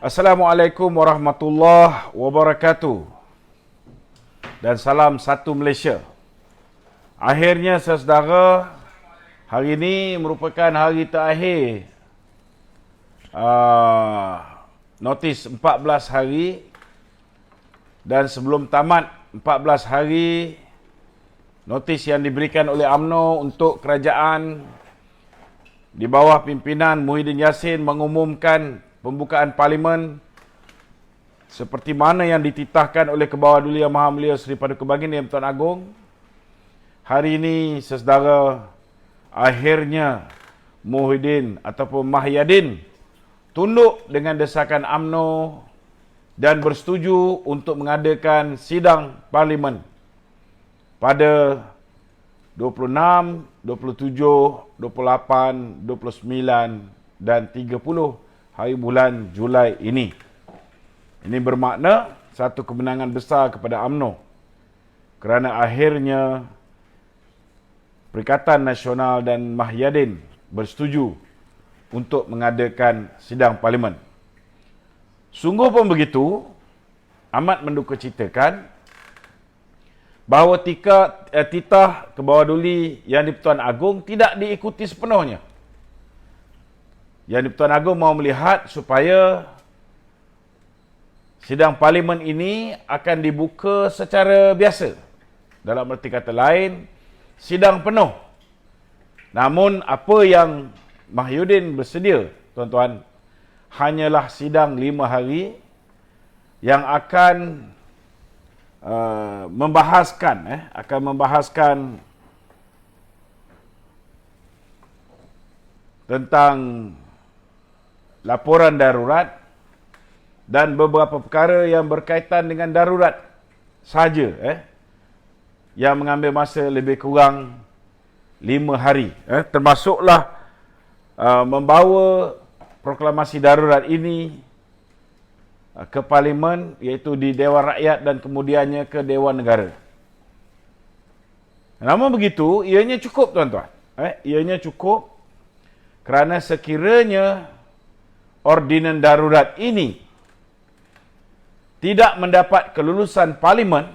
Assalamualaikum warahmatullahi wabarakatuh. Dan salam satu Malaysia. Akhirnya saudara, hari ini merupakan hari terakhir notis 14 hari, dan sebelum tamat 14 hari notis yang diberikan oleh UMNO untuk kerajaan di bawah pimpinan Muhyiddin Yassin mengumumkan pembukaan parlimen seperti mana yang dititahkan oleh Kebawah Duli Yang Maha Mulia Seri Paduka Baginda Yang Tuan Agong. Hari ini saudara, akhirnya Muhyiddin ataupun Mahyadin tunduk dengan desakan UMNO dan bersetuju untuk mengadakan sidang parlimen pada 26, 27, 28, 29 dan 30 hari bulan Julai ini. Ini bermakna satu kemenangan besar kepada UMNO kerana akhirnya Perikatan Nasional dan Mahyadin bersetuju untuk mengadakan sidang parlimen. Sungguh pun begitu, amat mendukacitakan bahawa titah Kebawah Duli Yang di-Pertuan Agong tidak diikuti sepenuhnya. Yang di-Pertuan Agong mahu melihat supaya sidang parlimen ini akan dibuka secara biasa. Dalam arti kata lain, sidang penuh. Namun apa yang Mahyudin bersedia, tuan-tuan, hanyalah sidang 5 hari yang akan membahaskan tentang laporan darurat dan beberapa perkara yang berkaitan dengan darurat saja, yang mengambil masa lebih kurang 5 hari, termasuklah membawa proklamasi darurat ini ke parlimen, iaitu di Dewan Rakyat dan kemudiannya ke Dewan Negara. Namun begitu, ianya cukup, tuan-tuan. Ianya cukup kerana sekiranya ordinan darurat ini tidak mendapat kelulusan parlimen,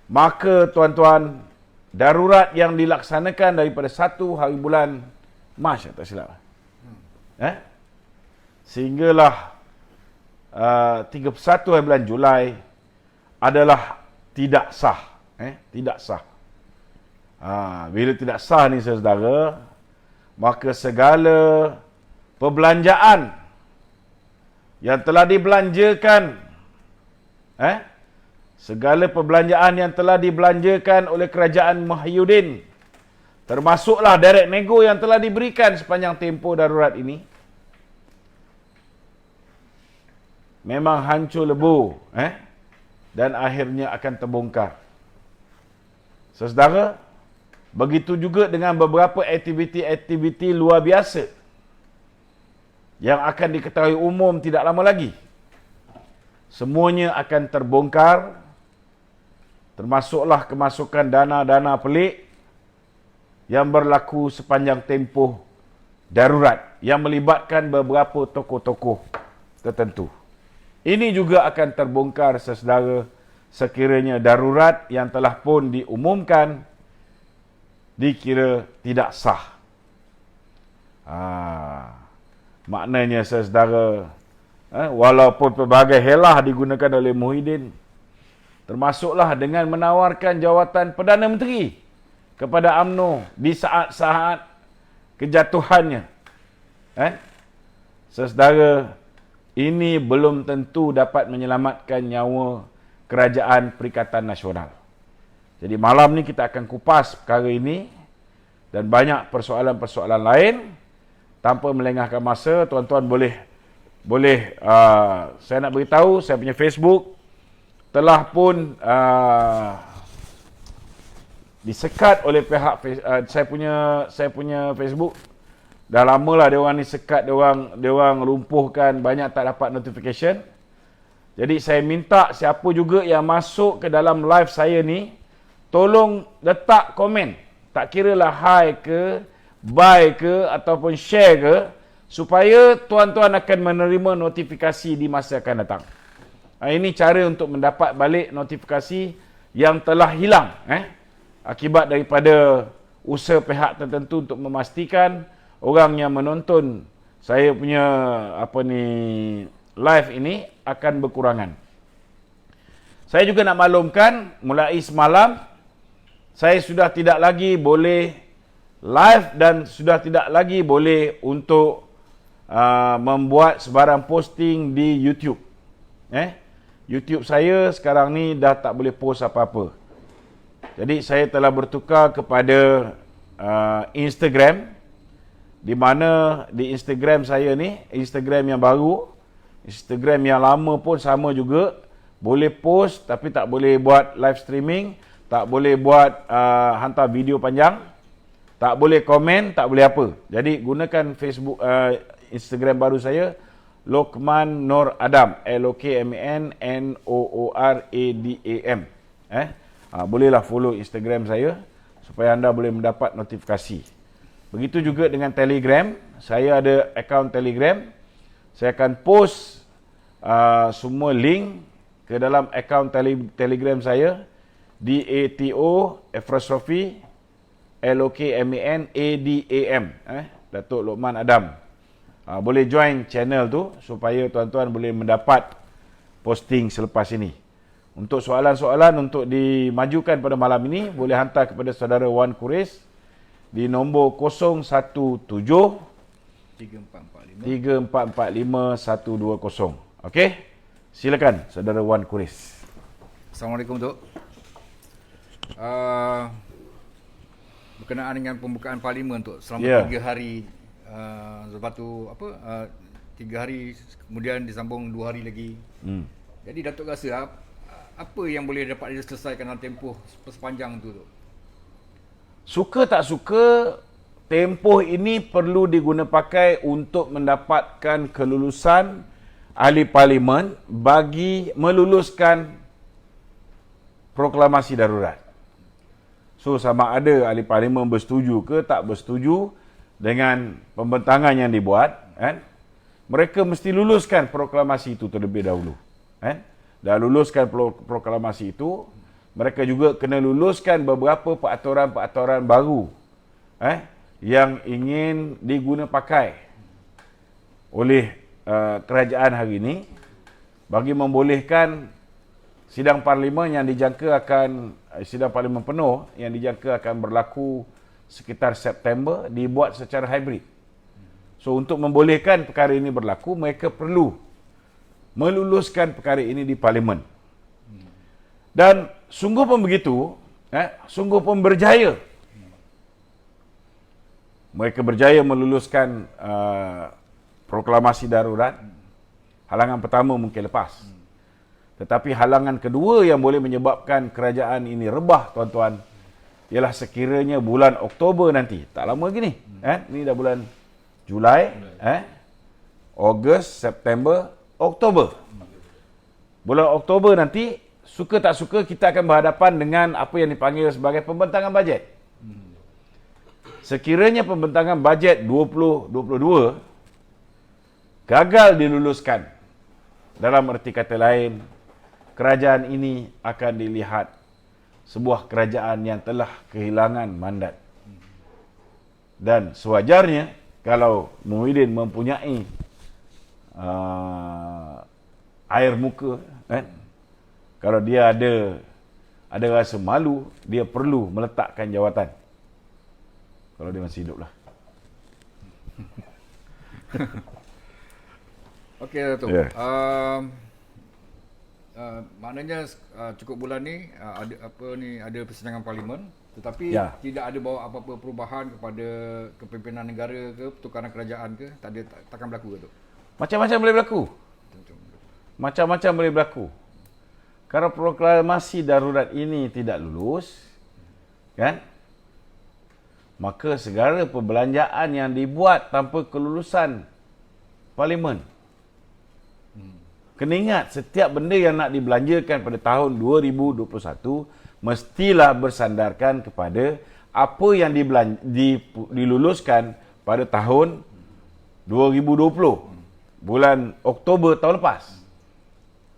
maka tuan-tuan, darurat yang dilaksanakan daripada 1 hari bulan Mac, tak silap, sehinggalah 31 hari bulan Julai adalah tidak sah. Tidak sah. Bila tidak sah ni saudara, maka segala perbelanjaan yang telah dibelanjakan, segala perbelanjaan yang telah dibelanjakan oleh kerajaan Mahyudin, termasuklah direct nego yang telah diberikan sepanjang tempoh darurat ini, memang hancur lebur, dan akhirnya akan terbongkar. Saudara, begitu juga dengan beberapa aktiviti-aktiviti luar biasa yang akan diketahui umum tidak lama lagi. Semuanya akan terbongkar, termasuklah kemasukan dana-dana pelik yang berlaku sepanjang tempoh darurat yang melibatkan beberapa tokoh-tokoh tertentu. Ini juga akan terbongkar, saudara, sekiranya darurat yang telah pun diumumkan dikira tidak sah. Maknanya, saudara, walaupun pelbagai helah digunakan oleh Muhyiddin, termasuklah dengan menawarkan jawatan Perdana Menteri kepada UMNO di saat-saat kejatuhannya, saudara, ini belum tentu dapat menyelamatkan nyawa kerajaan Perikatan Nasional. Jadi malam ni kita akan kupas perkara ini dan banyak persoalan-persoalan lain. Tanpa melengahkan masa, tuan-tuan boleh saya nak beritahu, saya punya Facebook telah pun disekat oleh pihak saya punya Facebook. Dah lamalah dia orang ni sekat, dia orang lumpuhkan, banyak tak dapat notification. Jadi saya minta siapa juga yang masuk ke dalam live saya ni, tolong letak komen. Tak kira lah hi ke, buy ke ataupun share ke, supaya tuan-tuan akan menerima notifikasi di masa akan datang. Ini cara untuk mendapat balik notifikasi yang telah hilang akibat daripada usaha pihak tertentu untuk memastikan orang yang menonton saya punya live ini akan berkurangan. Saya juga nak maklumkan, mulai semalam saya sudah tidak lagi boleh live dan sudah tidak lagi boleh untuk membuat sebarang posting di YouTube. YouTube saya sekarang ni dah tak boleh post apa-apa. Jadi saya telah bertukar kepada Instagram, di mana di Instagram saya ni, Instagram yang baru, Instagram yang lama pun sama juga, boleh post tapi tak boleh buat live streaming, tak boleh buat hantar video panjang, tak boleh komen, tak boleh apa. Jadi gunakan Facebook, Instagram baru saya, Lokman Nur Adam, LOKMAN NOORADAM. Bolehlah follow Instagram saya supaya anda boleh mendapat notifikasi. Begitu juga dengan Telegram, saya ada akaun Telegram. Saya akan post semua link ke dalam akaun Telegram saya, DATO Efrasofi LOKMANADAM, Datuk Lokman Adam. Boleh join channel tu supaya tuan-tuan boleh mendapat posting selepas ini. Untuk soalan-soalan untuk dimajukan pada malam ini, boleh hantar kepada saudara Wan Kuris di nombor 017 3445 120. Okey? Silakan saudara Wan Kuris. Assalamualaikum, Tok. Berkenaan dengan pembukaan parlimen, Tok, selama 3 hari, lepas tu 3 hari kemudian disambung 2 hari lagi. Jadi Datuk rasa apa yang boleh dapat diselesaikan dalam tempoh sepanjang tu, Tok? Suka tak suka, tempoh ini perlu diguna pakai untuk mendapatkan kelulusan ahli parlimen bagi meluluskan proklamasi darurat. So sama ada ahli parlimen bersetuju ke tak bersetuju dengan pembentangan yang dibuat, mereka mesti luluskan proklamasi itu terlebih dahulu. Dah luluskan proklamasi itu, mereka juga kena luluskan beberapa peraturan-peraturan baru yang ingin diguna pakai oleh kerajaan hari ini bagi membolehkan sidang parlimen yang dijangka akan, sidang parlimen penuh yang dijangka akan berlaku sekitar September, dibuat secara hybrid. So untuk membolehkan perkara ini berlaku, mereka perlu meluluskan perkara ini di parlimen. Dan sungguh pun begitu, sungguh pun berjaya. Mereka berjaya meluluskan proklamasi darurat. Halangan pertama mungkin lepas. Tetapi halangan kedua yang boleh menyebabkan kerajaan ini rebah, tuan-tuan, ialah sekiranya bulan Oktober nanti. Tak lama lagi ni. Ni dah bulan Julai, Ogos, September, Oktober. Bulan Oktober nanti, suka tak suka, kita akan berhadapan dengan apa yang dipanggil sebagai pembentangan bajet. Sekiranya pembentangan bajet 2022 gagal diluluskan, dalam erti kata lain, kerajaan ini akan dilihat sebuah kerajaan yang telah kehilangan mandat. Dan sewajarnya, kalau Muhyiddin mempunyai air muka, kalau dia ada rasa malu, dia perlu meletakkan jawatan. Kalau dia masih hidup lah. Okey, Datuk. Yeah. Maknanya cukup bulan ni ada persidangan parlimen, tetapi tidak ada bawa apa-apa perubahan kepada kepimpinan negara ke pertukaran kerajaan ke, takkan berlaku, Datuk? Macam-macam boleh berlaku. Macam-macam boleh berlaku. Kalau proklamasi darurat ini tidak lulus, maka segala perbelanjaan yang dibuat tanpa kelulusan parlimen. Kena ingat, setiap benda yang nak dibelanjakan pada tahun 2021 mestilah bersandarkan kepada apa yang diluluskan pada tahun 2020, bulan Oktober tahun lepas.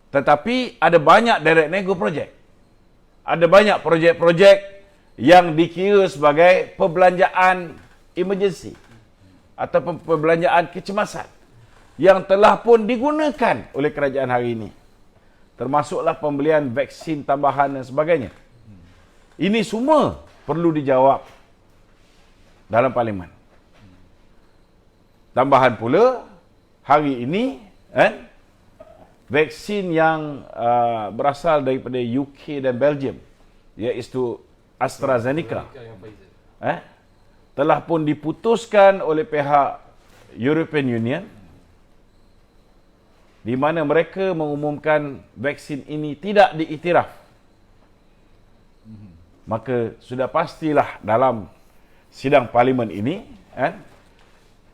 Tetapi ada banyak direct nego projek. Ada banyak projek-projek yang dikira sebagai perbelanjaan emergency atau perbelanjaan kecemasan yang telah pun digunakan oleh kerajaan hari ini. Termasuklah pembelian vaksin tambahan dan sebagainya. Ini semua perlu dijawab dalam parlimen. Tambahan pula, hari ini vaksin yang berasal daripada UK dan Belgium, iaitu AstraZeneca, telah pun diputuskan oleh pihak European Union, di mana mereka mengumumkan vaksin ini tidak diiktiraf. Maka sudah pastilah dalam sidang parlimen ini,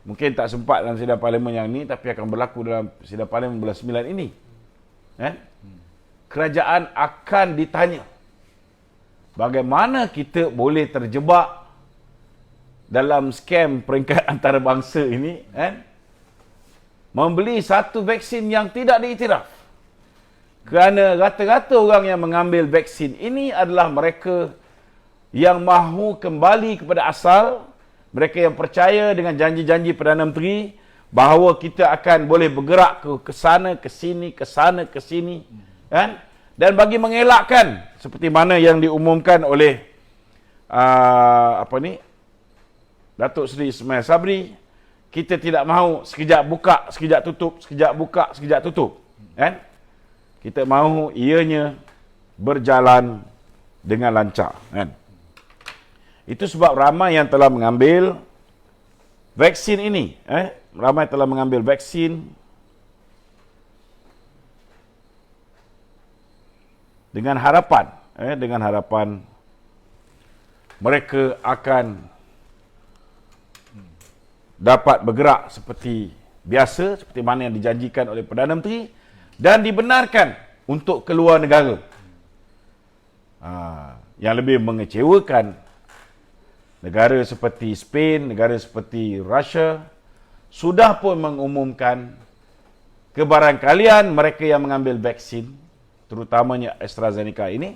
mungkin tak sempat dalam sidang parlimen yang ini, tapi akan berlaku dalam sidang parlimen bulan 9 ini, kerajaan akan ditanya bagaimana kita boleh terjebak dalam skam peringkat antarabangsa ini, membeli satu vaksin yang tidak diiktiraf. Kerana rata-rata orang yang mengambil vaksin ini adalah mereka yang mahu kembali kepada asal, mereka yang percaya dengan janji-janji Perdana Menteri bahawa kita akan boleh bergerak ke sana, ke sini, ke sana, ke sini, dan bagi mengelakkan seperti mana yang diumumkan oleh Datuk Seri Ismail Sabri, kita tidak mahu sekejap buka, sekejap tutup, sekejap buka, sekejap tutup. Kita mahu ianya berjalan dengan lancar. Itu sebab ramai yang telah mengambil vaksin ini. Ramai telah mengambil vaksin dengan harapan mereka akan dapat bergerak seperti biasa, seperti mana yang dijanjikan oleh Perdana Menteri, dan dibenarkan untuk keluar negara. Yang lebih mengecewakan, negara seperti Spain, negara seperti Russia sudah pun mengumumkan kebarangkalian mereka yang mengambil vaksin, terutamanya AstraZeneca ini,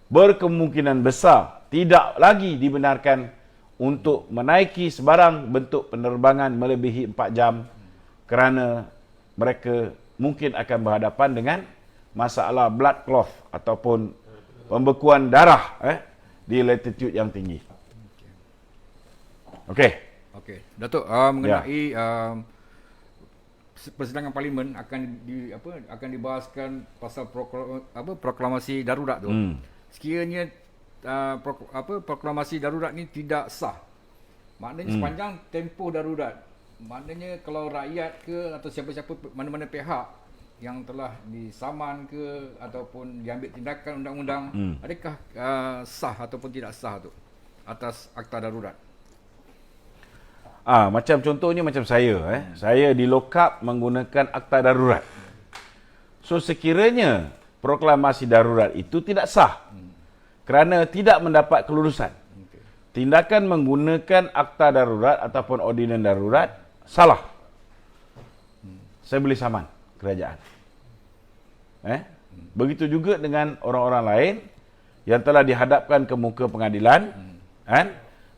berkemungkinan besar tidak lagi dibenarkan untuk menaiki sebarang bentuk penerbangan melebihi 4 jam kerana mereka mungkin akan berhadapan dengan masalah blood clot ataupun pembekuan darah di latitude yang tinggi. Okey. Datuk, mengenai persidangan parlimen akan dibahaskan pasal proklamasi darurat tu. Sekiranya proklamasi darurat ni tidak sah, maknanya sepanjang tempoh darurat, maknanya kalau rakyat ke atau siapa-siapa, mana-mana pihak yang telah disaman ke ataupun diambil tindakan undang-undang, adakah sah ataupun tidak sah tu atas akta darurat? Macam contohnya macam saya, saya di lock up menggunakan akta darurat. So sekiranya proklamasi darurat itu tidak sah, kerana tidak mendapat kelulusan, tindakan menggunakan akta darurat ataupun ordinan darurat salah. Saya boleh saman kerajaan. Begitu juga dengan orang-orang lain yang telah dihadapkan ke muka pengadilan,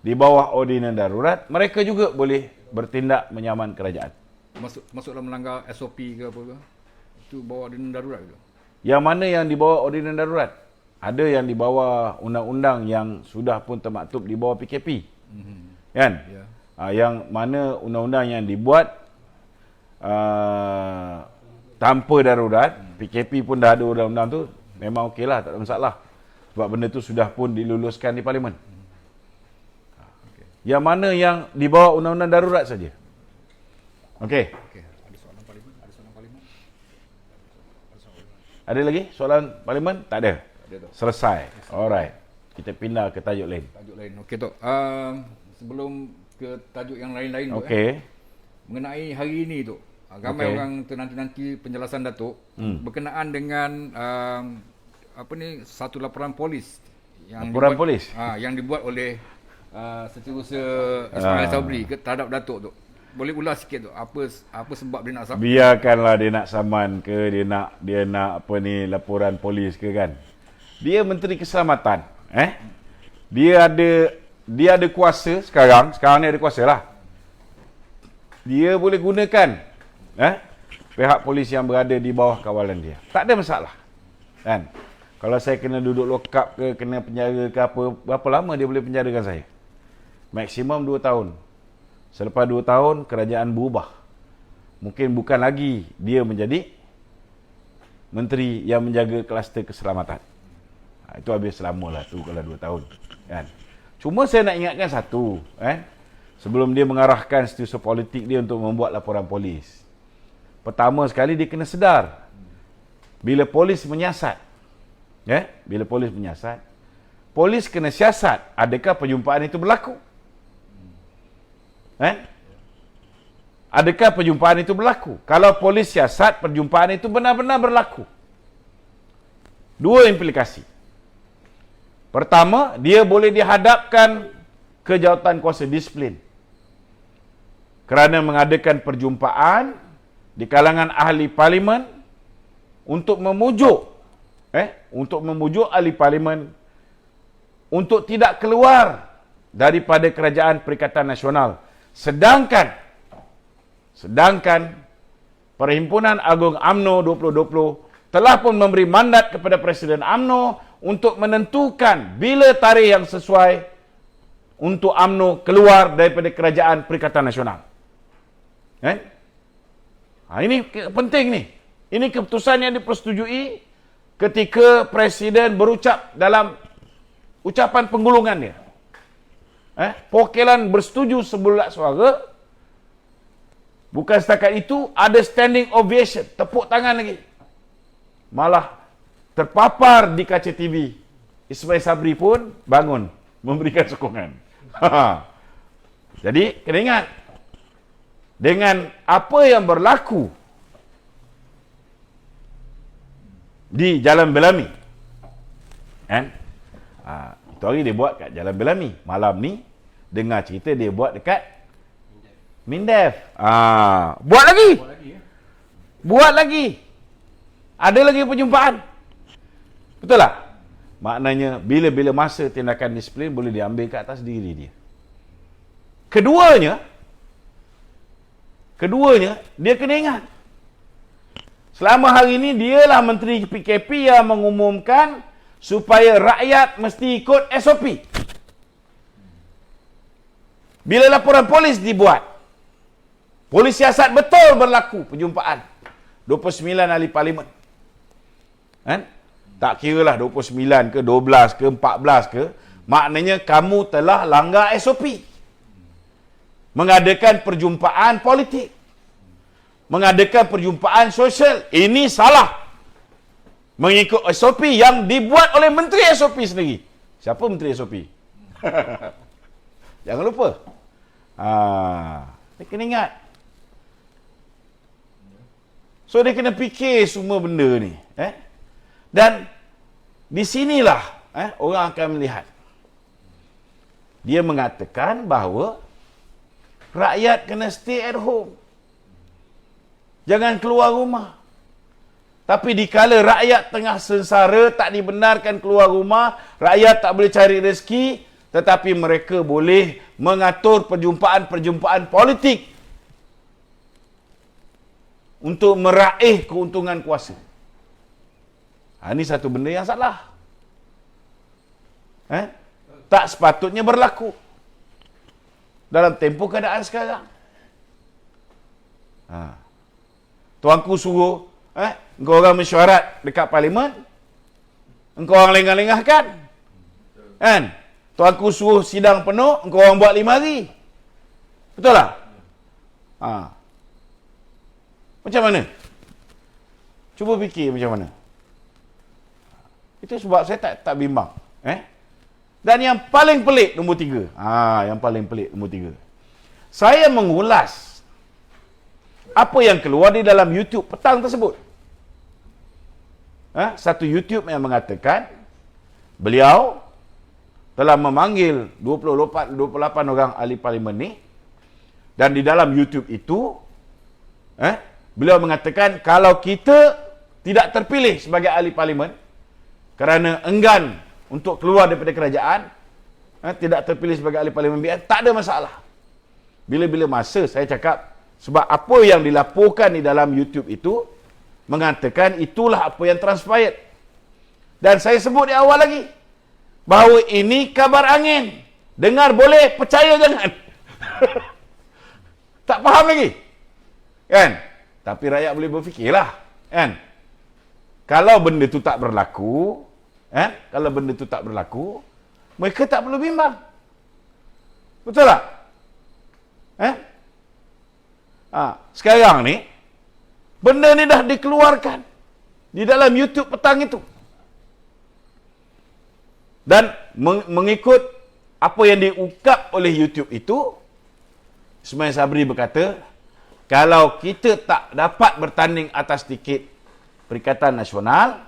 di bawah ordinan darurat, mereka juga boleh bertindak menyaman kerajaan. Masuklah melanggar SOP ke apa ke? Itu bawah ordinan darurat ke? Yang mana yang di bawah ordinan darurat? Ada yang di bawah undang-undang yang sudah pun termaktub di bawah PKP. Kan? Yang mana undang-undang yang dibuat tanpa darurat, PKP pun dah ada undang-undang tu, memang okeylah, tak ada masalah. Sebab benda tu sudah pun diluluskan di parlimen. Yang mana yang di bawah undang-undang darurat saja. Okey. Ada soalan parlimen? Ada lagi soalan parlimen? Tak ada. Selesai. Alright. Kita pindah ke tajuk lain. Okey, Tok. Sebelum ke tajuk yang lain-lain tu, mengenai hari ini tu, ramai orang nanti penjelasan Datuk berkenaan dengan satu laporan polis yang polis yang dibuat oleh Setiausaha Ismail Sabri terhadap Datuk tu. boleh ulas sikit tu. Apa sebab dia nak saman? Biarkanlah dia nak saman ke, dia nak apa ni, laporan polis ke kan. Dia Menteri Keselamatan, Dia ada kuasa sekarang ni ada kuasa lah. Dia boleh gunakan pihak polis yang berada di bawah kawalan dia. Tak ada masalah. Kan? Kalau saya kena duduk lokap ke, kena penjara ke apa, berapa lama dia boleh penjarakan saya? Maksimum 2 tahun. Selepas 2 tahun, kerajaan berubah. Mungkin bukan lagi dia menjadi menteri yang menjaga kluster keselamatan. Itu habis selamalah tu kalau 2 tahun. Kan? Cuma saya nak ingatkan satu. Sebelum dia mengarahkan setiausaha politik dia untuk membuat laporan polis. Pertama sekali dia kena sedar. Bila polis menyiasat. Bila polis menyiasat. Polis kena siasat. Adakah perjumpaan itu berlaku? Adakah perjumpaan itu berlaku? Kalau polis siasat, perjumpaan itu benar-benar berlaku. 2 implikasi. Pertama, dia boleh dihadapkan ke jawatan kuasa disiplin. Kerana mengadakan perjumpaan di kalangan ahli parlimen untuk memujuk ahli parlimen untuk tidak keluar daripada Kerajaan Perikatan Nasional. Sedangkan Perhimpunan Agung UMNO 2020 telah pun memberi mandat kepada Presiden UMNO untuk menentukan bila tarikh yang sesuai untuk UMNO keluar daripada Kerajaan Perikatan Nasional. Ini penting ni. Ini keputusan yang dipersetujui ketika Presiden berucap dalam ucapan penggulungan dia. Perwakilan bersetuju sebulat suara. Bukan setakat itu, ada standing ovation, tepuk tangan lagi. Malah terpapar di kaca TV. Ismail Sabri pun bangun memberikan sokongan. Jadi, kena ingat, dengan apa yang berlaku di Jalan Belami, itu hari dia buat kat Jalan Belami. Malam ni dengar cerita dia buat dekat Mindef. Buat lagi. Buat lagi. Ada lagi perjumpaan. Betul tak? Maknanya bila-bila masa tindakan disiplin boleh diambil ke atas diri dia. Keduanya dia kena ingat. Selama hari ini dialah Menteri PKP yang mengumumkan supaya rakyat mesti ikut SOP. Bila laporan polis dibuat, polis siasat betul berlaku perjumpaan 29 ahli parlimen. Tak kira lah 29 ke 12 ke 14 ke, maknanya kamu telah langgar SOP. Mengadakan perjumpaan politik, mengadakan perjumpaan sosial, ini salah. Mengikut SOP yang dibuat oleh Menteri SOP sendiri. Siapa Menteri SOP? Jangan lupa. Dia kena ingat. So dia kena fikir semua benda ni. Dan di sinilah orang akan melihat. Dia mengatakan bahawa rakyat kena stay at home. Jangan keluar rumah. Tapi dikala rakyat tengah sengsara, tak dibenarkan keluar rumah, rakyat tak boleh cari rezeki, tetapi mereka boleh mengatur perjumpaan-perjumpaan politik untuk meraih keuntungan kuasa. Ini satu benda yang salah. Tak sepatutnya berlaku dalam tempoh keadaan sekarang. Tuanku suruh engkau orang mesyuarat dekat parlimen, engkau orang lengah-lengahkan. Tuanku suruh sidang penuh, engkau orang buat 5 hari. Betul tak? Macam mana? Cuba fikir macam mana. Itu sebab saya tak bimbang. Dan yang paling pelik nombor 3. Yang paling pelik nombor 3. Saya mengulas apa yang keluar di dalam YouTube petang tersebut. Satu YouTube yang mengatakan beliau telah memanggil 28 orang ahli parlimen ni Dan di dalam YouTube itu, beliau mengatakan kalau kita tidak terpilih sebagai ahli parlimen kerana enggan untuk keluar daripada kerajaan, tidak terpilih sebagai ahli parlimen BN, tak ada masalah. Bila-bila masa saya cakap, sebab apa yang dilaporkan di dalam YouTube itu mengatakan itulah apa yang transpired. Dan saya sebut di awal lagi bahawa ini kabar angin. Dengar boleh, percaya jangan. Tak faham lagi. Kan? Tapi rakyat boleh berfikirlah, kan? Kalau benda itu tak berlaku, kalau benda itu tak berlaku, mereka tak perlu bimbang. Betul tak? Sekarang ni, benda ni dah dikeluarkan di dalam YouTube petang itu. Dan mengikut apa yang diungkap oleh YouTube itu, Ismail Sabri berkata, kalau kita tak dapat bertanding atas tiket Perikatan Nasional,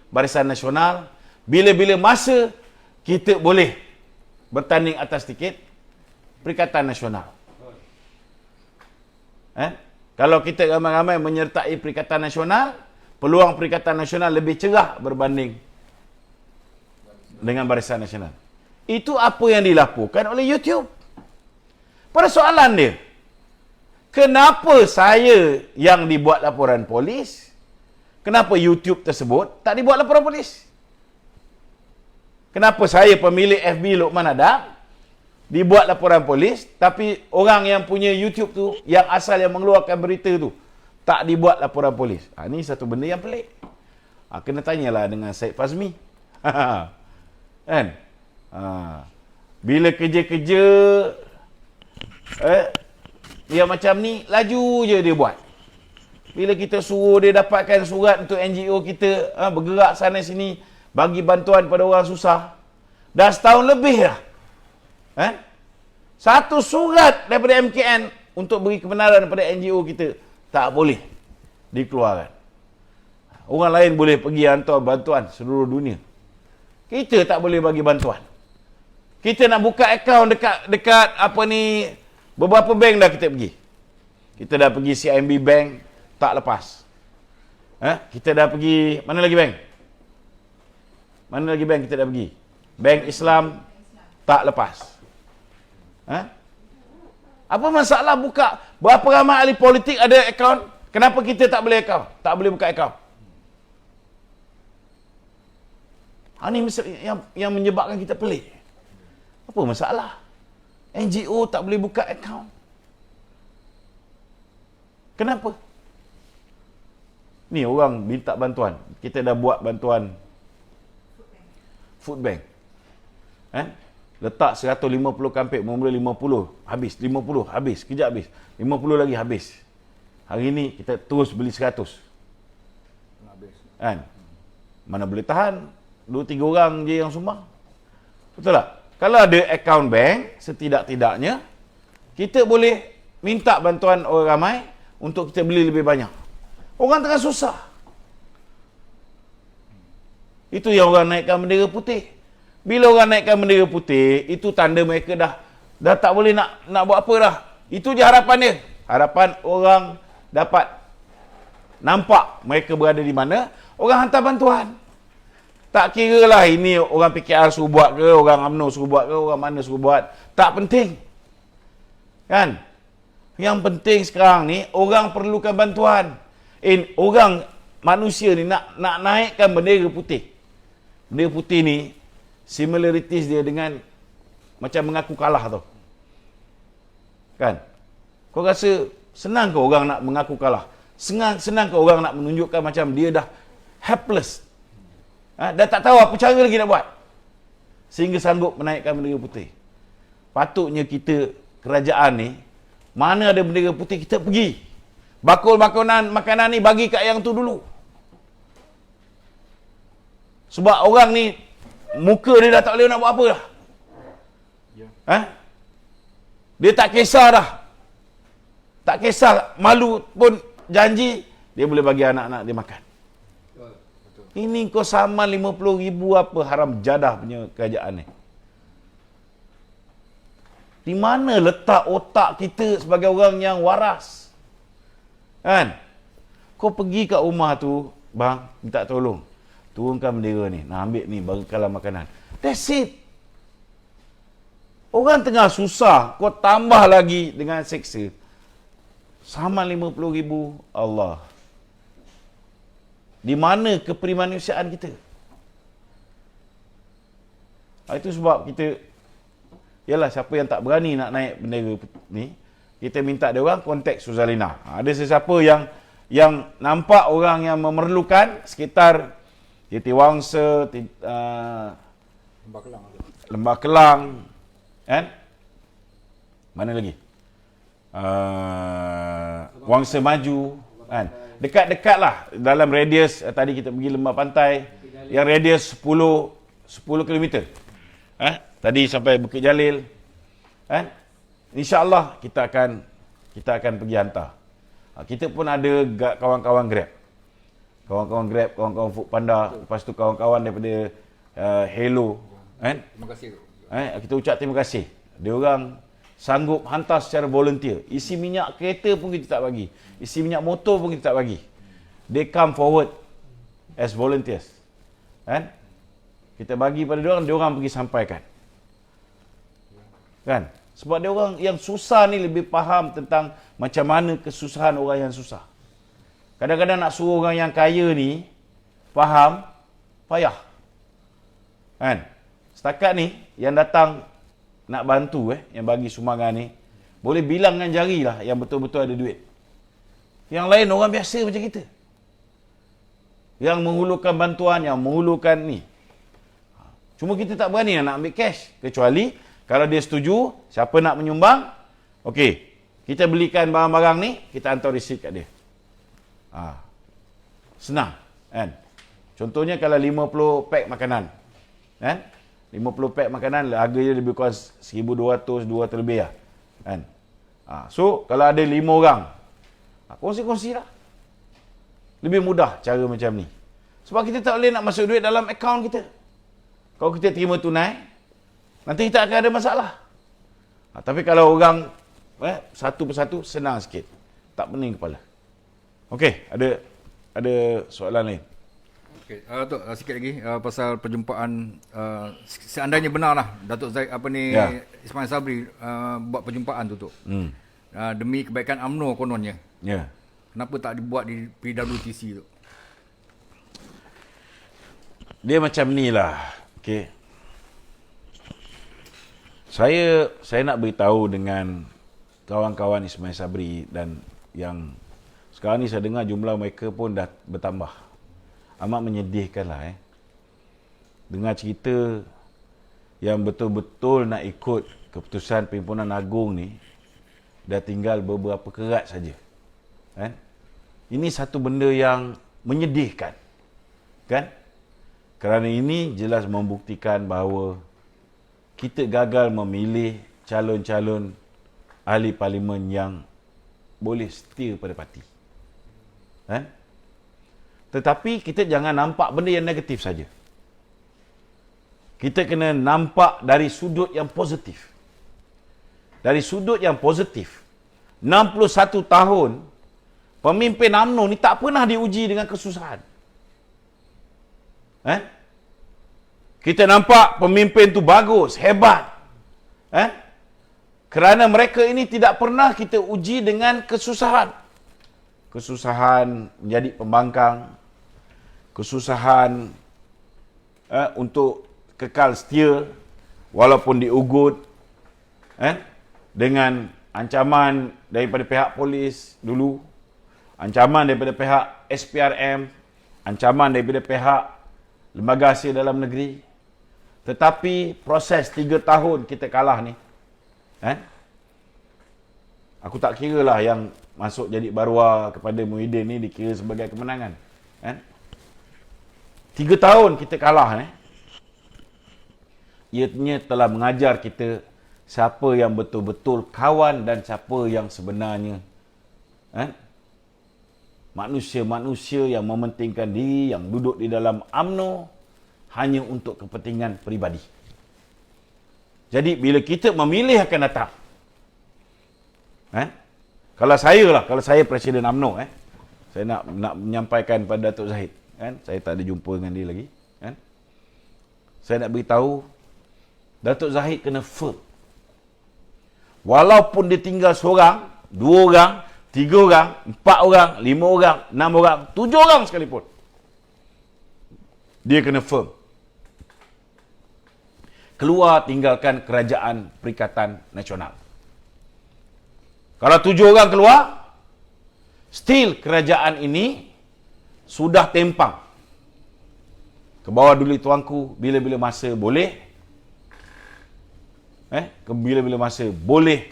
Barisan Nasional, bila-bila masa kita boleh bertanding atas tiket Perikatan Nasional. Kalau kita ramai-ramai menyertai Perikatan Nasional, peluang Perikatan Nasional lebih cerah berbanding dengan Barisan Nasional. Itu apa yang dilaporkan oleh YouTube. Pada soalan dia, kenapa saya yang dibuat laporan polis, kenapa YouTube tersebut tak dibuat laporan polis? Kenapa saya pemilik FB Lokman Adam dibuat laporan polis, tapi orang yang punya YouTube tu, yang asal yang mengeluarkan berita tu, tak dibuat laporan polis? Ini satu benda yang pelik. Kena tanyalah dengan Syed Fazmi. Kan? Bila kerja-kerja yang macam ni, laju je dia buat. Bila kita suruh dia dapatkan surat untuk NGO kita bergerak sana sini, bagi bantuan pada orang susah, dah setahun lebih dah. Satu surat daripada MKN untuk beri kebenaran kepada NGO kita tak boleh dikeluarkan. Orang lain boleh pergi hantar bantuan seluruh dunia, kita tak boleh bagi bantuan. Kita nak buka akaun dekat beberapa bank dah kita pergi. Kita dah pergi CIMB Bank, tak lepas. Kita dah pergi, mana lagi bank? Mana lagi bank kita dah pergi? Bank Islam, tak lepas. Apa masalah buka? Berapa ramai ahli politik ada akaun? Kenapa kita tak boleh akaun? Tak boleh buka akaun? Ini yang menyebabkan kita pelik. Apa masalah? NGO tak boleh buka akaun. Kenapa? Ni orang minta bantuan. Kita dah buat bantuan food bank. Letak 150 kampik, mula 50, habis. 50, habis. Kejap habis. 50 lagi habis. Hari ni kita terus beli 100. Kan? Mana boleh tahan 2-3 orang je yang sumbang. Betul tak? Kalau ada akaun bank, setidak-tidaknya kita boleh minta bantuan orang ramai untuk kita beli lebih banyak. Orang tengah susah. Itu yang orang naikkan bendera putih. Bila orang naikkan bendera putih, itu tanda mereka dah tak boleh nak buat apa dah. Itu je harapan dia. Harapan orang dapat nampak mereka berada di mana, orang hantar bantuan. Tak kira lah ini orang PKR suruh buat ke, orang UMNO suruh buat ke, orang mana suruh buat. Tak penting. Kan? Yang penting sekarang ni, orang perlukan bantuan. Orang manusia ni nak naikkan bendera putih. Bendera putih ni, similarities dia dengan macam mengaku kalah tau. Kan? Kau rasa senang ke orang nak mengaku kalah? Senang ke orang nak menunjukkan macam dia dah helpless? Dah tak tahu apa cara lagi nak buat, sehingga sanggup menaikkan bendera putih. Patutnya kita, kerajaan ni, mana ada bendera putih kita pergi. Bakul makanan ni bagi kat yang tu dulu. Sebab orang ni muka dia dah tak boleh nak buat apa dah. Dia tak kisah dah. Tak kisah malu pun janji, dia boleh bagi anak-anak dia makan. Ini kau saman 50,000 apa haram jadah punya kerajaan ni. Di mana letak otak kita sebagai orang yang waras? Kan? Kau pergi kat rumah tu, bang, minta tolong. Turunkan bendera ni, nak ambil ni, berikanlah makanan. That's it. Orang tengah susah, kau tambah lagi dengan seksa. Saman 50,000, Allah. Di mana keprimanusiaan kita? Itu sebab kita, yalah, siapa yang tak berani nak naik bendera ni, kita minta dia orang kontak Suzalina. Ada sesiapa yang nampak orang yang memerlukan sekitar Titiwangsa, Lembah Kelang, kan? Mana lagi? Wangsa Maju, kan? Dekat-dekat lah dalam radius, tadi kita pergi Lembah Pantai yang radius 10 km. Tadi sampai Bukit Jalil, kan? InsyaAllah kita akan pergi hantar. Kita pun ada kawan-kawan Grab. Kawan-kawan Foodpanda, lepas tu kawan-kawan daripada Hello, kan? Terima kasih. Kita ucap terima kasih. Dia orang sanggup hantar secara volunteer. Isi minyak kereta pun kita tak bagi. Isi minyak motor pun kita tak bagi. They come forward as volunteers. Kan? Kita bagi pada dia orang pergi sampaikan. Kan? Sebab dia orang yang susah ni lebih faham tentang macam mana kesusahan orang yang susah. Kadang-kadang nak suruh orang yang kaya ni faham, payah. Kan? Setakat ni yang datang nak bantu yang bagi sumbangan ni, boleh bilang dengan jari lah yang betul-betul ada duit. Yang lain orang biasa macam kita. Yang menghulurkan bantuan, yang menghulurkan ni. Cuma kita tak berani nak ambil cash. Kecuali kalau dia setuju, siapa nak menyumbang, okey, kita belikan barang-barang ni, kita hantar receipt kat dia. Senang, kan? Contohnya kalau 50 pack makanan, kan? 50 pack makanan, harganya lebih kurang 1,200, 200 lebih lah, kan? So, kalau ada 5 orang, kongsi-kongsi lah. Lebih mudah cara macam ni. Sebab kita tak boleh nak masuk duit dalam akaun kita. Kalau kita terima tunai, nanti kita akan ada masalah. Tapi kalau orang satu persatu, senang sikit. Tak pening kepala. Okey, ada soalan lain? Okey, Datuk, sikit lagi pasal perjumpaan, seandainya benarlah Datuk Zaid Ismail Sabri buat perjumpaan tu, Tok. Demi kebaikan UMNO kononnya. Ya. Kenapa tak dibuat di PWTC tu? Dia macam ni lah. Okey. Saya nak beritahu dengan kawan-kawan Ismail Sabri dan yang sekarang ni saya dengar jumlah mereka pun dah bertambah. Amat menyedihkan lah. Dengar cerita yang betul-betul nak ikut keputusan Perhimpunan Agung ni, dah tinggal beberapa kerat saja. Ini satu benda yang menyedihkan. Kan? Kerana ini jelas membuktikan bahawa kita gagal memilih calon-calon ahli parlimen yang boleh setia pada parti. Tetapi kita jangan nampak benda yang negatif saja. Kita kena nampak dari sudut yang positif. Dari sudut yang positif, 61 tahun pemimpin UMNO ni tak pernah diuji dengan kesusahan. Kita nampak pemimpin tu bagus, hebat. Kerana mereka ini tidak pernah kita uji dengan kesusahan. Kesusahan menjadi pembangkang, kesusahan untuk kekal setia walaupun diugut, dengan ancaman daripada pihak polis dulu, ancaman daripada pihak SPRM, ancaman daripada pihak lembaga hasil dalam negeri. Tetapi proses 3 tahun kita kalah ni, aku tak kira lah yang masuk jadi barua kepada Muhyiddin ni dikira sebagai kemenangan. 3 tahun kita kalah ni, ianya telah mengajar kita siapa yang betul-betul kawan dan siapa yang sebenarnya manusia-manusia yang mementingkan diri, yang duduk di dalam UMNO hanya untuk kepentingan peribadi. Jadi bila kita memilih akan datang. Kalau saya Presiden UMNO, saya nak menyampaikan pada Datuk Zahid, saya tak ada jumpa dengan dia lagi, saya nak beritahu Datuk Zahid kena firm. Walaupun dia tinggal seorang, 2 orang, 3 orang, 4 orang, 5 orang, 6 orang, 7 orang sekalipun, dia kena firm. Keluar tinggalkan Kerajaan Perikatan Nasional. Kalau 7 orang keluar, still kerajaan ini sudah tempang. Ke bawah dulu tuanku, bila-bila masa boleh. Bila-bila masa boleh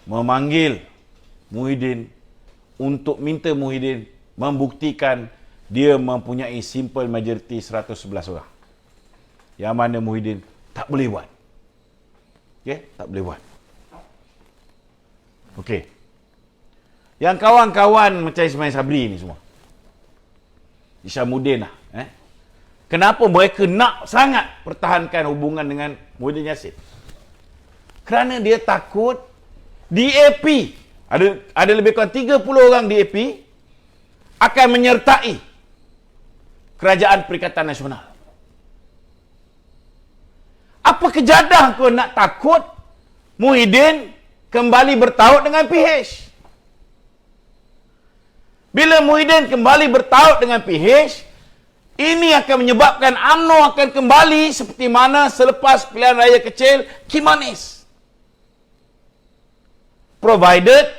memanggil Muhyiddin untuk minta Muhyiddin membuktikan dia mempunyai simple majority 111 orang. Yang mana Muhyiddin tak boleh buat. Tak boleh buat. Okey. Yang kawan-kawan macam Ismail Sabri ni semua, Isyamuddin lah, kenapa mereka nak sangat pertahankan hubungan dengan Muhyiddin Yassin? Kerana dia takut DAP, ada lebih kurang 30 orang DAP akan menyertai Kerajaan Perikatan Nasional. Apa kejadah kau nak takut Muhyiddin kembali bertaut dengan PH? Bila Muhyiddin kembali bertaut dengan PH, ini akan menyebabkan UMNO akan kembali seperti mana selepas pilihan raya kecil Kimanis. Provided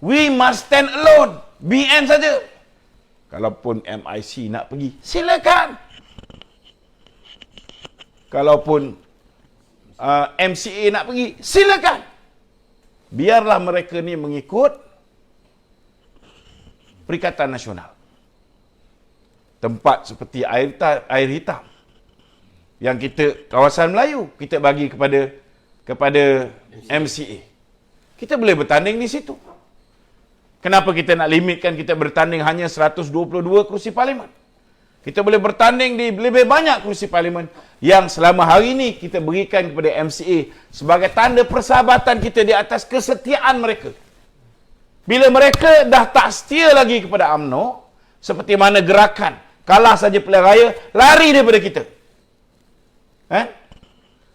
we must stand alone. BN saja. Kalaupun MIC nak pergi, silakan. Kalaupun MCA nak pergi, silakan. Biarlah mereka ni mengikut Perikatan Nasional. Tempat seperti air hitam yang kita, kawasan Melayu, kita bagi kepada MCA. Kita boleh bertanding di situ. Kenapa kita nak limitkan kita bertanding hanya 122 kerusi parlimen? Kita boleh bertanding di lebih banyak kerusi parlimen yang selama hari ini kita berikan kepada MCA sebagai tanda persahabatan kita di atas kesetiaan mereka. Bila mereka dah tak setia lagi kepada UMNO, seperti mana gerakan kalah saja pilihan raya, lari daripada kita.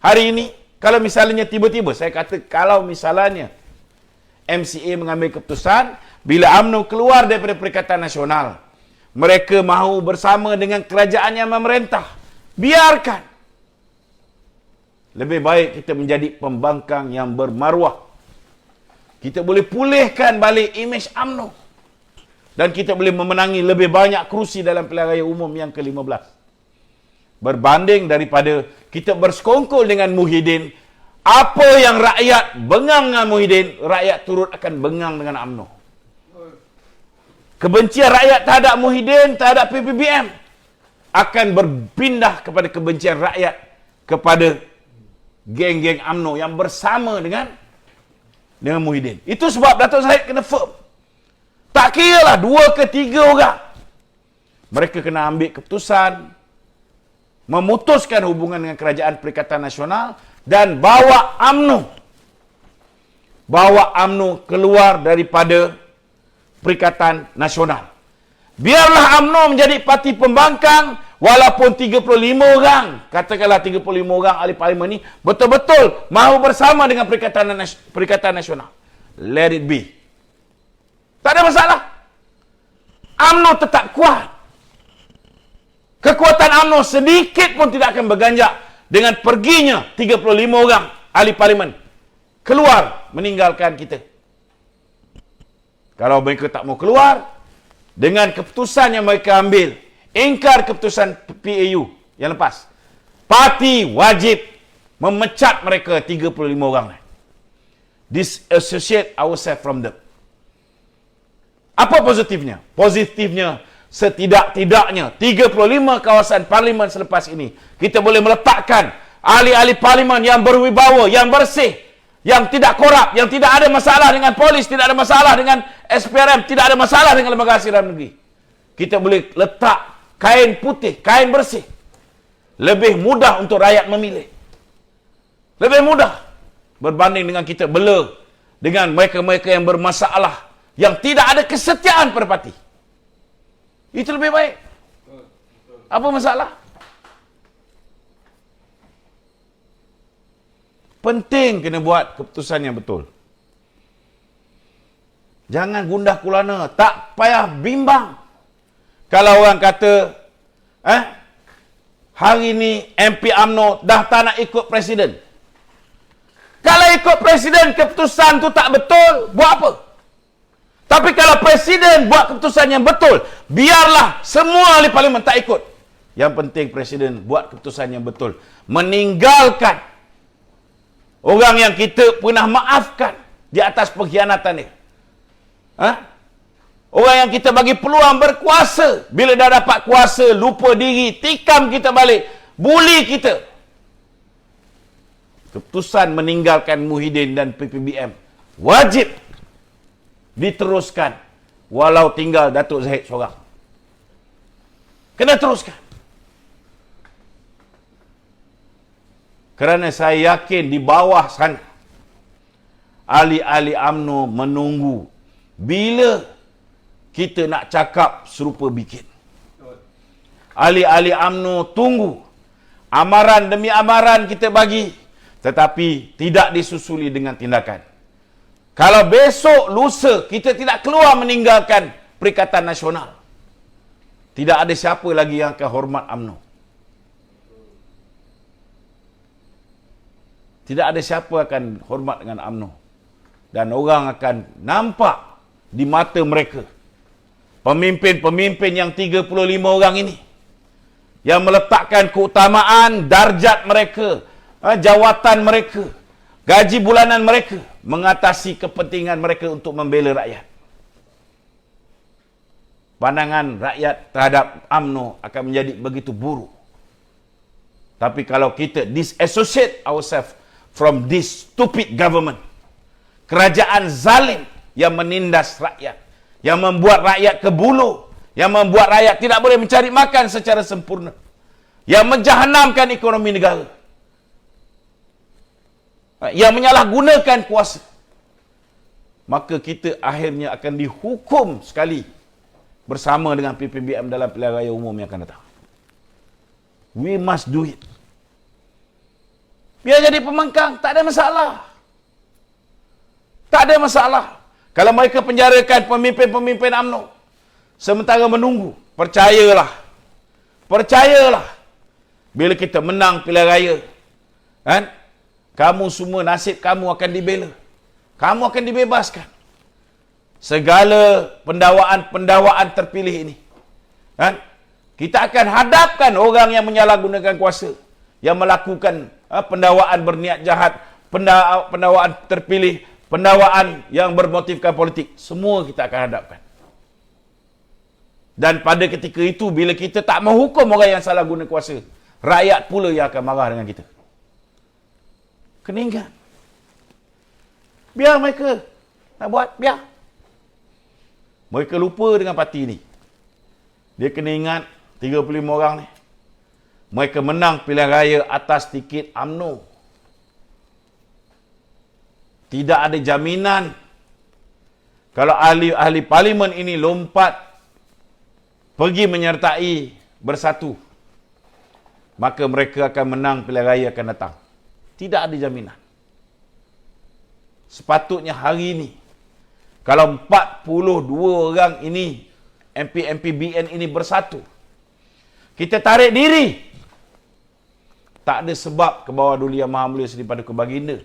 Hari ini, kalau misalnya tiba-tiba, saya kata kalau misalnya MCA mengambil keputusan, bila UMNO keluar daripada Perikatan Nasional, mereka mahu bersama dengan kerajaan yang memerintah, biarkan. Lebih baik kita menjadi pembangkang yang bermaruah. Kita boleh pulihkan balik imej UMNO. Dan kita boleh memenangi lebih banyak kerusi dalam pilihan raya umum yang ke-15. Berbanding daripada kita bersekongkol dengan Muhyiddin, apa yang rakyat bengang dengan Muhyiddin, rakyat turut akan bengang dengan UMNO. Kebencian rakyat terhadap Muhyiddin, terhadap PPBM akan berpindah kepada kebencian rakyat kepada geng-geng UMNO yang bersama dengan Muhyiddin. Itu sebab Datuk Zahid kena firm. Tak kira lah 2 ke 3 orang. Mereka kena ambil keputusan memutuskan hubungan dengan Kerajaan Perikatan Nasional dan bawa UMNO keluar daripada Perikatan Nasional. Biarlah UMNO menjadi parti pembangkang walaupun 35 orang, katakanlah 35 orang ahli parlimen ni betul-betul mahu bersama dengan Perikatan Nasional. Let it be. Tak ada masalah. UMNO tetap kuat. Kekuatan UMNO sedikit pun tidak akan berganjak dengan perginya 35 orang ahli parlimen keluar meninggalkan kita. Kalau mereka tak mau keluar, dengan keputusan yang mereka ambil, ingkar keputusan PAU yang lepas, parti wajib memecat mereka 35 orang. Disassociate ourselves from them. Apa positifnya? Positifnya, setidak-tidaknya 35 kawasan parlimen selepas ini, kita boleh meletakkan ahli-ahli parlimen yang berwibawa, yang bersih, yang tidak korup, yang tidak ada masalah dengan polis, tidak ada masalah dengan SPRM, tidak ada masalah dengan lembaga hasil dalam negeri. Kita boleh letak kain putih, kain bersih. Lebih mudah untuk rakyat memilih. Lebih mudah berbanding dengan kita bela dengan mereka-mereka yang bermasalah, yang tidak ada kesetiaan pada parti. Itu lebih baik. Apa masalah? Penting kena buat keputusan yang betul. Jangan gundah gulana, tak payah bimbang. Kalau orang kata, hari ni MP UMNO dah tak nak ikut Presiden. Kalau ikut Presiden, keputusan tu tak betul, buat apa? Tapi kalau Presiden buat keputusan yang betul, biarlah semua ahli parlimen tak ikut. Yang penting Presiden buat keputusan yang betul. Meninggalkan orang yang kita pernah maafkan di atas pengkhianatan dia. Orang yang kita bagi peluang berkuasa, bila dah dapat kuasa, lupa diri, tikam kita balik, buli kita. Keputusan meninggalkan Muhyiddin dan PPBM wajib diteruskan walau tinggal Datuk Zahid seorang. Kena teruskan. Kerana saya yakin di bawah sana ahli-ahli UMNO menunggu bila kita nak cakap serupa bikin. Ahli-ahli UMNO tunggu amaran demi amaran kita bagi, tetapi tidak disusuli dengan tindakan. Kalau besok lusa kita tidak keluar meninggalkan Perikatan Nasional, tidak ada siapa lagi yang akan hormat UMNO. Tidak ada siapa akan hormat dengan UMNO. Dan orang akan nampak di mata mereka pemimpin-pemimpin yang 35 orang ini yang meletakkan keutamaan darjat mereka, jawatan mereka, gaji bulanan mereka mengatasi kepentingan mereka untuk membela rakyat. Pandangan rakyat terhadap UMNO akan menjadi begitu buruk. Tapi kalau kita disassociate ourselves from this stupid government, kerajaan zalim yang menindas rakyat, yang membuat rakyat kebulu, yang membuat rakyat tidak boleh mencari makan secara sempurna, yang menjahanamkan ekonomi negara, yang menyalahgunakan kuasa, maka kita akhirnya akan dihukum sekali bersama dengan PPBM dalam pilihan raya umum yang akan datang. We must do it. Biar jadi pembangkang, tak ada masalah. Tak ada masalah. Kalau mereka penjarakan pemimpin-pemimpin UMNO sementara menunggu, percayalah. Percayalah. Bila kita menang pilihan raya, kan? Kamu semua, nasib kamu akan dibela. Kamu akan dibebaskan. Segala pendawaan-pendawaan terpilih ini, kan? Kita akan hadapkan orang yang menyalahgunakan kuasa, yang melakukan pendawaan berniat jahat, pendawaan terpilih, pendawaan yang bermotifkan politik. Semua kita akan hadapkan. Dan pada ketika itu, bila kita tak menghukum orang yang salah guna kuasa, rakyat pula yang akan marah dengan kita. Kena ingat. Biar mereka nak buat, biar. Mereka lupa dengan parti ni. Dia kena ingat 35 orang ni, mereka menang pilihan raya atas tiket UMNO. Tidak ada jaminan kalau ahli-ahli parlimen ini lompat pergi menyertai Bersatu, maka mereka akan menang pilihan raya akan datang. Tidak ada jaminan. Sepatutnya hari ini, kalau 42 orang ini, MP-MP BN ini bersatu, kita tarik diri. Tak ada sebab ke bawah Duli Yang Maha Mulia Seri Paduka Baginda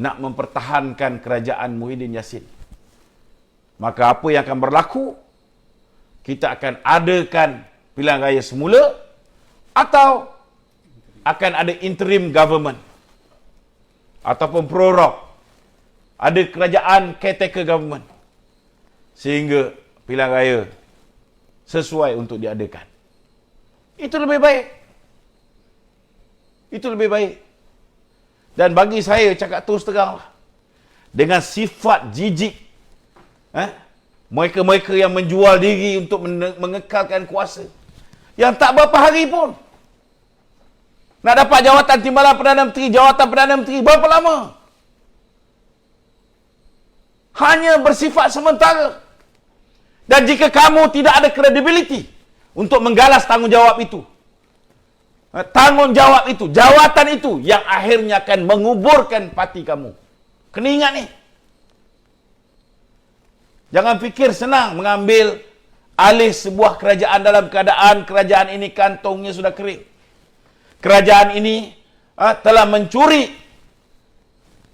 nak mempertahankan kerajaan Muhyiddin Yassin. Maka apa yang akan berlaku? Kita akan adakan pilihan raya semula, atau akan ada interim government ataupun prorok. Ada kerajaan caretaker government sehingga pilihan raya sesuai untuk diadakan. Itu lebih baik. Itu lebih baik. Dan bagi saya, cakap terus terang, dengan sifat jijik, mereka-mereka yang menjual diri untuk mengekalkan kuasa, yang tak berapa hari pun Nak dapat jawatan timbalan Perdana Menteri, jawatan Perdana Menteri, berapa lama? Hanya bersifat sementara. Dan jika kamu tidak ada kredibiliti untuk menggalas tanggungjawab itu, jawatan itu yang akhirnya akan menguburkan parti kamu. Kena ingat ni. Jangan fikir senang mengambil alih sebuah kerajaan dalam keadaan kerajaan ini kantongnya sudah kering. Kerajaan ini telah mencuri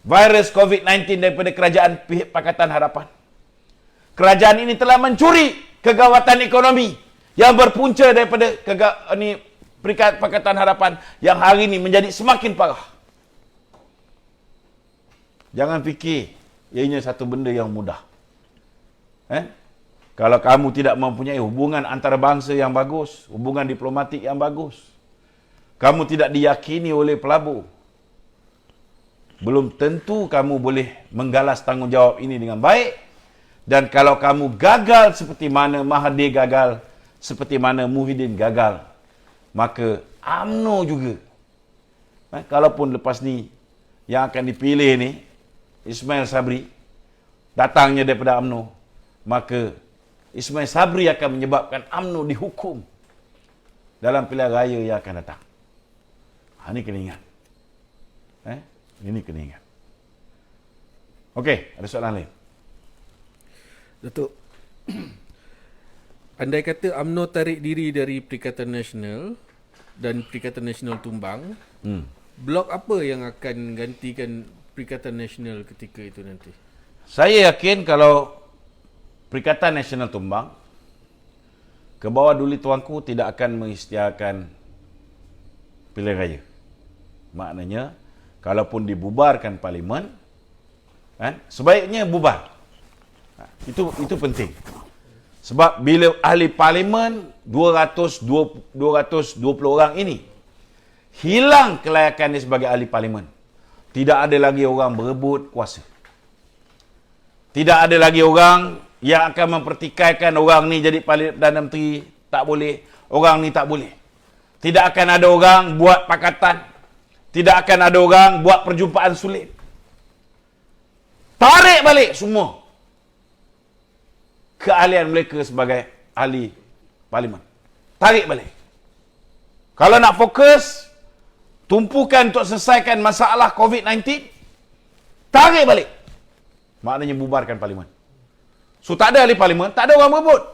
virus COVID-19 daripada kerajaan Pakatan Harapan. Kerajaan ini telah mencuri kegawatan ekonomi yang berpunca daripada Peringkat Pakatan Harapan yang hari ini menjadi semakin parah. Jangan fikir ianya satu benda yang mudah. Kalau kamu tidak mempunyai hubungan antarabangsa yang bagus, hubungan diplomatik yang bagus, kamu tidak diyakini oleh pelabur, belum tentu kamu boleh menggalas tanggungjawab ini dengan baik. Dan kalau kamu gagal seperti mana Mahathir gagal, seperti mana Muhyiddin gagal, maka UMNO juga. Kalaupun lepas ni yang akan dipilih ni Ismail Sabri datangnya daripada UMNO, maka Ismail Sabri akan menyebabkan UMNO dihukum dalam pilihan raya yang akan datang. Ini kena ingat. Ini kena ingat. Okey, ada soalan lain? Datuk, andai kata UMNO tarik diri dari Perikatan Nasional dan Perikatan Nasional tumbang, blok apa yang akan gantikan Perikatan Nasional ketika itu nanti? Saya yakin kalau Perikatan Nasional tumbang, ke bawah Duli Tuanku tidak akan mengisytiharkan pilihan raya. Maknanya, kalaupun dibubarkan parlimen, sebaiknya bubar. Itu penting. Sebab bila ahli parlimen 220 orang ini hilang kelayakannya sebagai ahli parlimen, tidak ada lagi orang berebut kuasa. Tidak ada lagi orang yang akan mempertikaikan orang ni jadi Perdana Menteri, tak boleh, orang ni tak boleh. Tidak akan ada orang buat pakatan. Tidak akan ada orang buat perjumpaan sulit. Tarik balik semua keahlian mereka sebagai ahli parlimen. Tarik balik. Kalau nak fokus, tumpukan untuk selesaikan masalah COVID-19, tarik balik. Maknanya bubarkan parlimen. So tak ada ahli parlimen, tak ada orang berebut.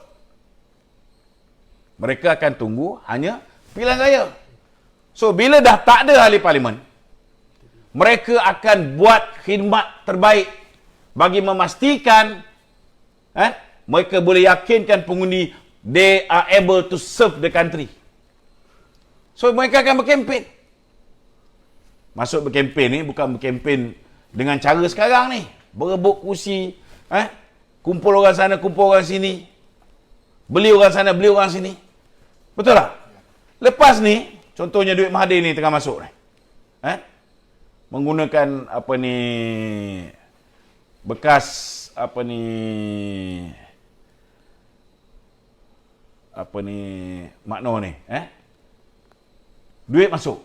Mereka akan tunggu hanya pilihan raya. So bila dah tak ada ahli parlimen, mereka akan buat khidmat terbaik bagi memastikan mereka boleh yakinkan pengundi they are able to serve the country. So mereka akan berkempen. Masuk berkempen ni bukan berkempen dengan cara sekarang ni, berebut kursi, kumpul orang sana, kumpul orang sini, beli orang sana, beli orang sini. Betul tak? Lepas ni, contohnya duit Mahathir ni tengah masuk ni. Menggunakan bekas makno ni, duit masuk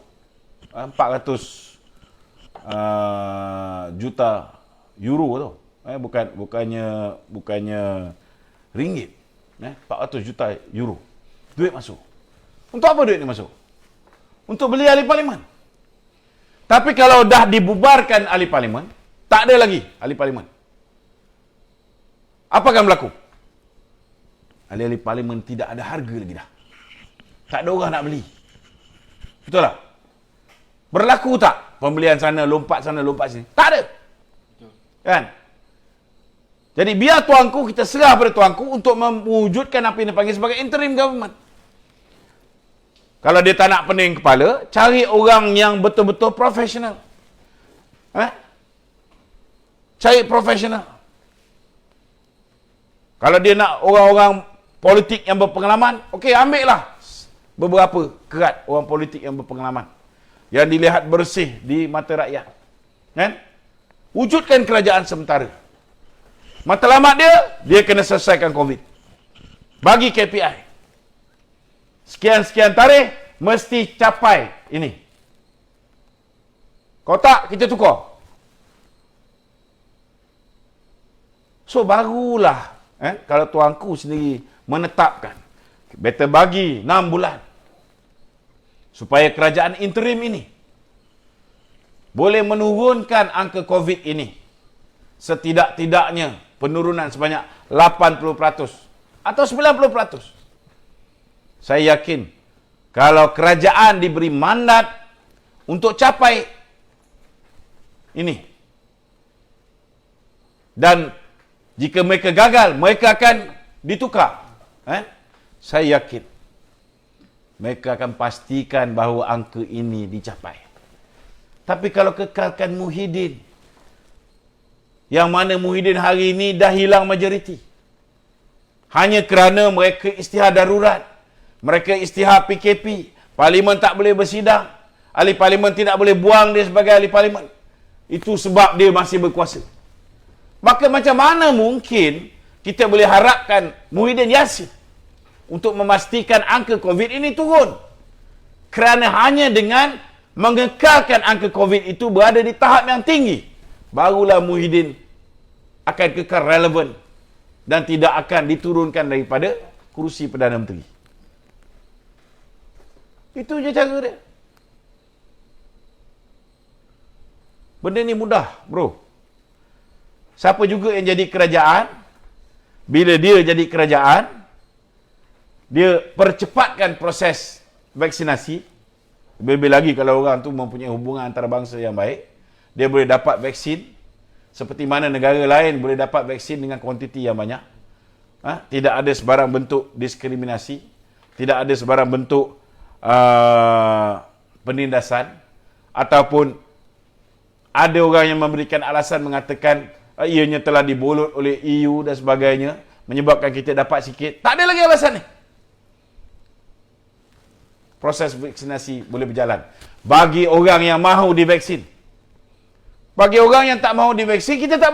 400 juta euro tu, bukannya ringgit, 400 juta euro duit masuk. Untuk apa duit ni masuk? Untuk beli ahli parlimen. Tapi kalau dah dibubarkan ahli parlimen, tak ada lagi ahli parlimen, apa akan berlaku? Ahli-ahli parlimen tidak ada harga lagi dah. Tak ada orang nak beli. Betul tak? Berlaku tak pembelian sana, lompat sini? Tak ada. Kan? Jadi biar tuanku, kita serah pada tuanku untuk mewujudkan apa yang dipanggil sebagai interim government. Kalau dia tak nak pening kepala, cari orang yang betul-betul profesional. Cari profesional. Kalau dia nak orang-orang politik yang berpengalaman, okey, ambil lah beberapa kerat orang politik yang berpengalaman, yang dilihat bersih di mata rakyat. Kan? Wujudkan kerajaan sementara. Matlamat dia kena selesaikan COVID. Bagi KPI. Sekian-sekian tarikh, mesti capai ini. Kalau tak, kita tukar. So, barulah kalau tuanku sendiri menetapkan, better bagi 6 bulan. Supaya kerajaan interim ini boleh menurunkan angka COVID ini. Setidak-tidaknya penurunan sebanyak 80% atau 90%. Saya yakin kalau kerajaan diberi mandat untuk capai ini, dan jika mereka gagal, mereka akan ditukar. Saya yakin mereka akan pastikan bahawa angka ini dicapai. Tapi kalau kekalkan Muhyiddin, yang mana Muhyiddin hari ini dah hilang majoriti, hanya kerana mereka isytihar darurat, mereka isytihar PKP, Parlimen tak boleh bersidang, ahli Parlimen tidak boleh buang dia sebagai ahli Parlimen. Itu sebab dia masih berkuasa. Maka macam mana mungkin kita boleh harapkan Muhyiddin Yassin untuk memastikan angka COVID ini turun? Kerana hanya dengan mengekalkan angka COVID itu berada di tahap yang tinggi, barulah Muhyiddin akan kekal relevan dan tidak akan diturunkan daripada kerusi Perdana Menteri. Itu je cara dia. Benda ni mudah, bro. Siapa juga yang jadi kerajaan, bila dia jadi kerajaan, dia percepatkan proses vaksinasi. Lebih-lebih lagi kalau orang tu mempunyai hubungan antarabangsa yang baik, dia boleh dapat vaksin seperti mana negara lain boleh dapat vaksin dengan kuantiti yang banyak. Tidak ada sebarang bentuk diskriminasi, tidak ada sebarang bentuk penindasan, ataupun ada orang yang memberikan alasan mengatakan ianya telah dibolot oleh EU dan sebagainya, menyebabkan kita dapat sikit. Tak ada lagi alasan ni. Proses vaksinasi boleh berjalan bagi orang yang mahu divaksin. Bagi orang yang tak mahu divaksin, kita tak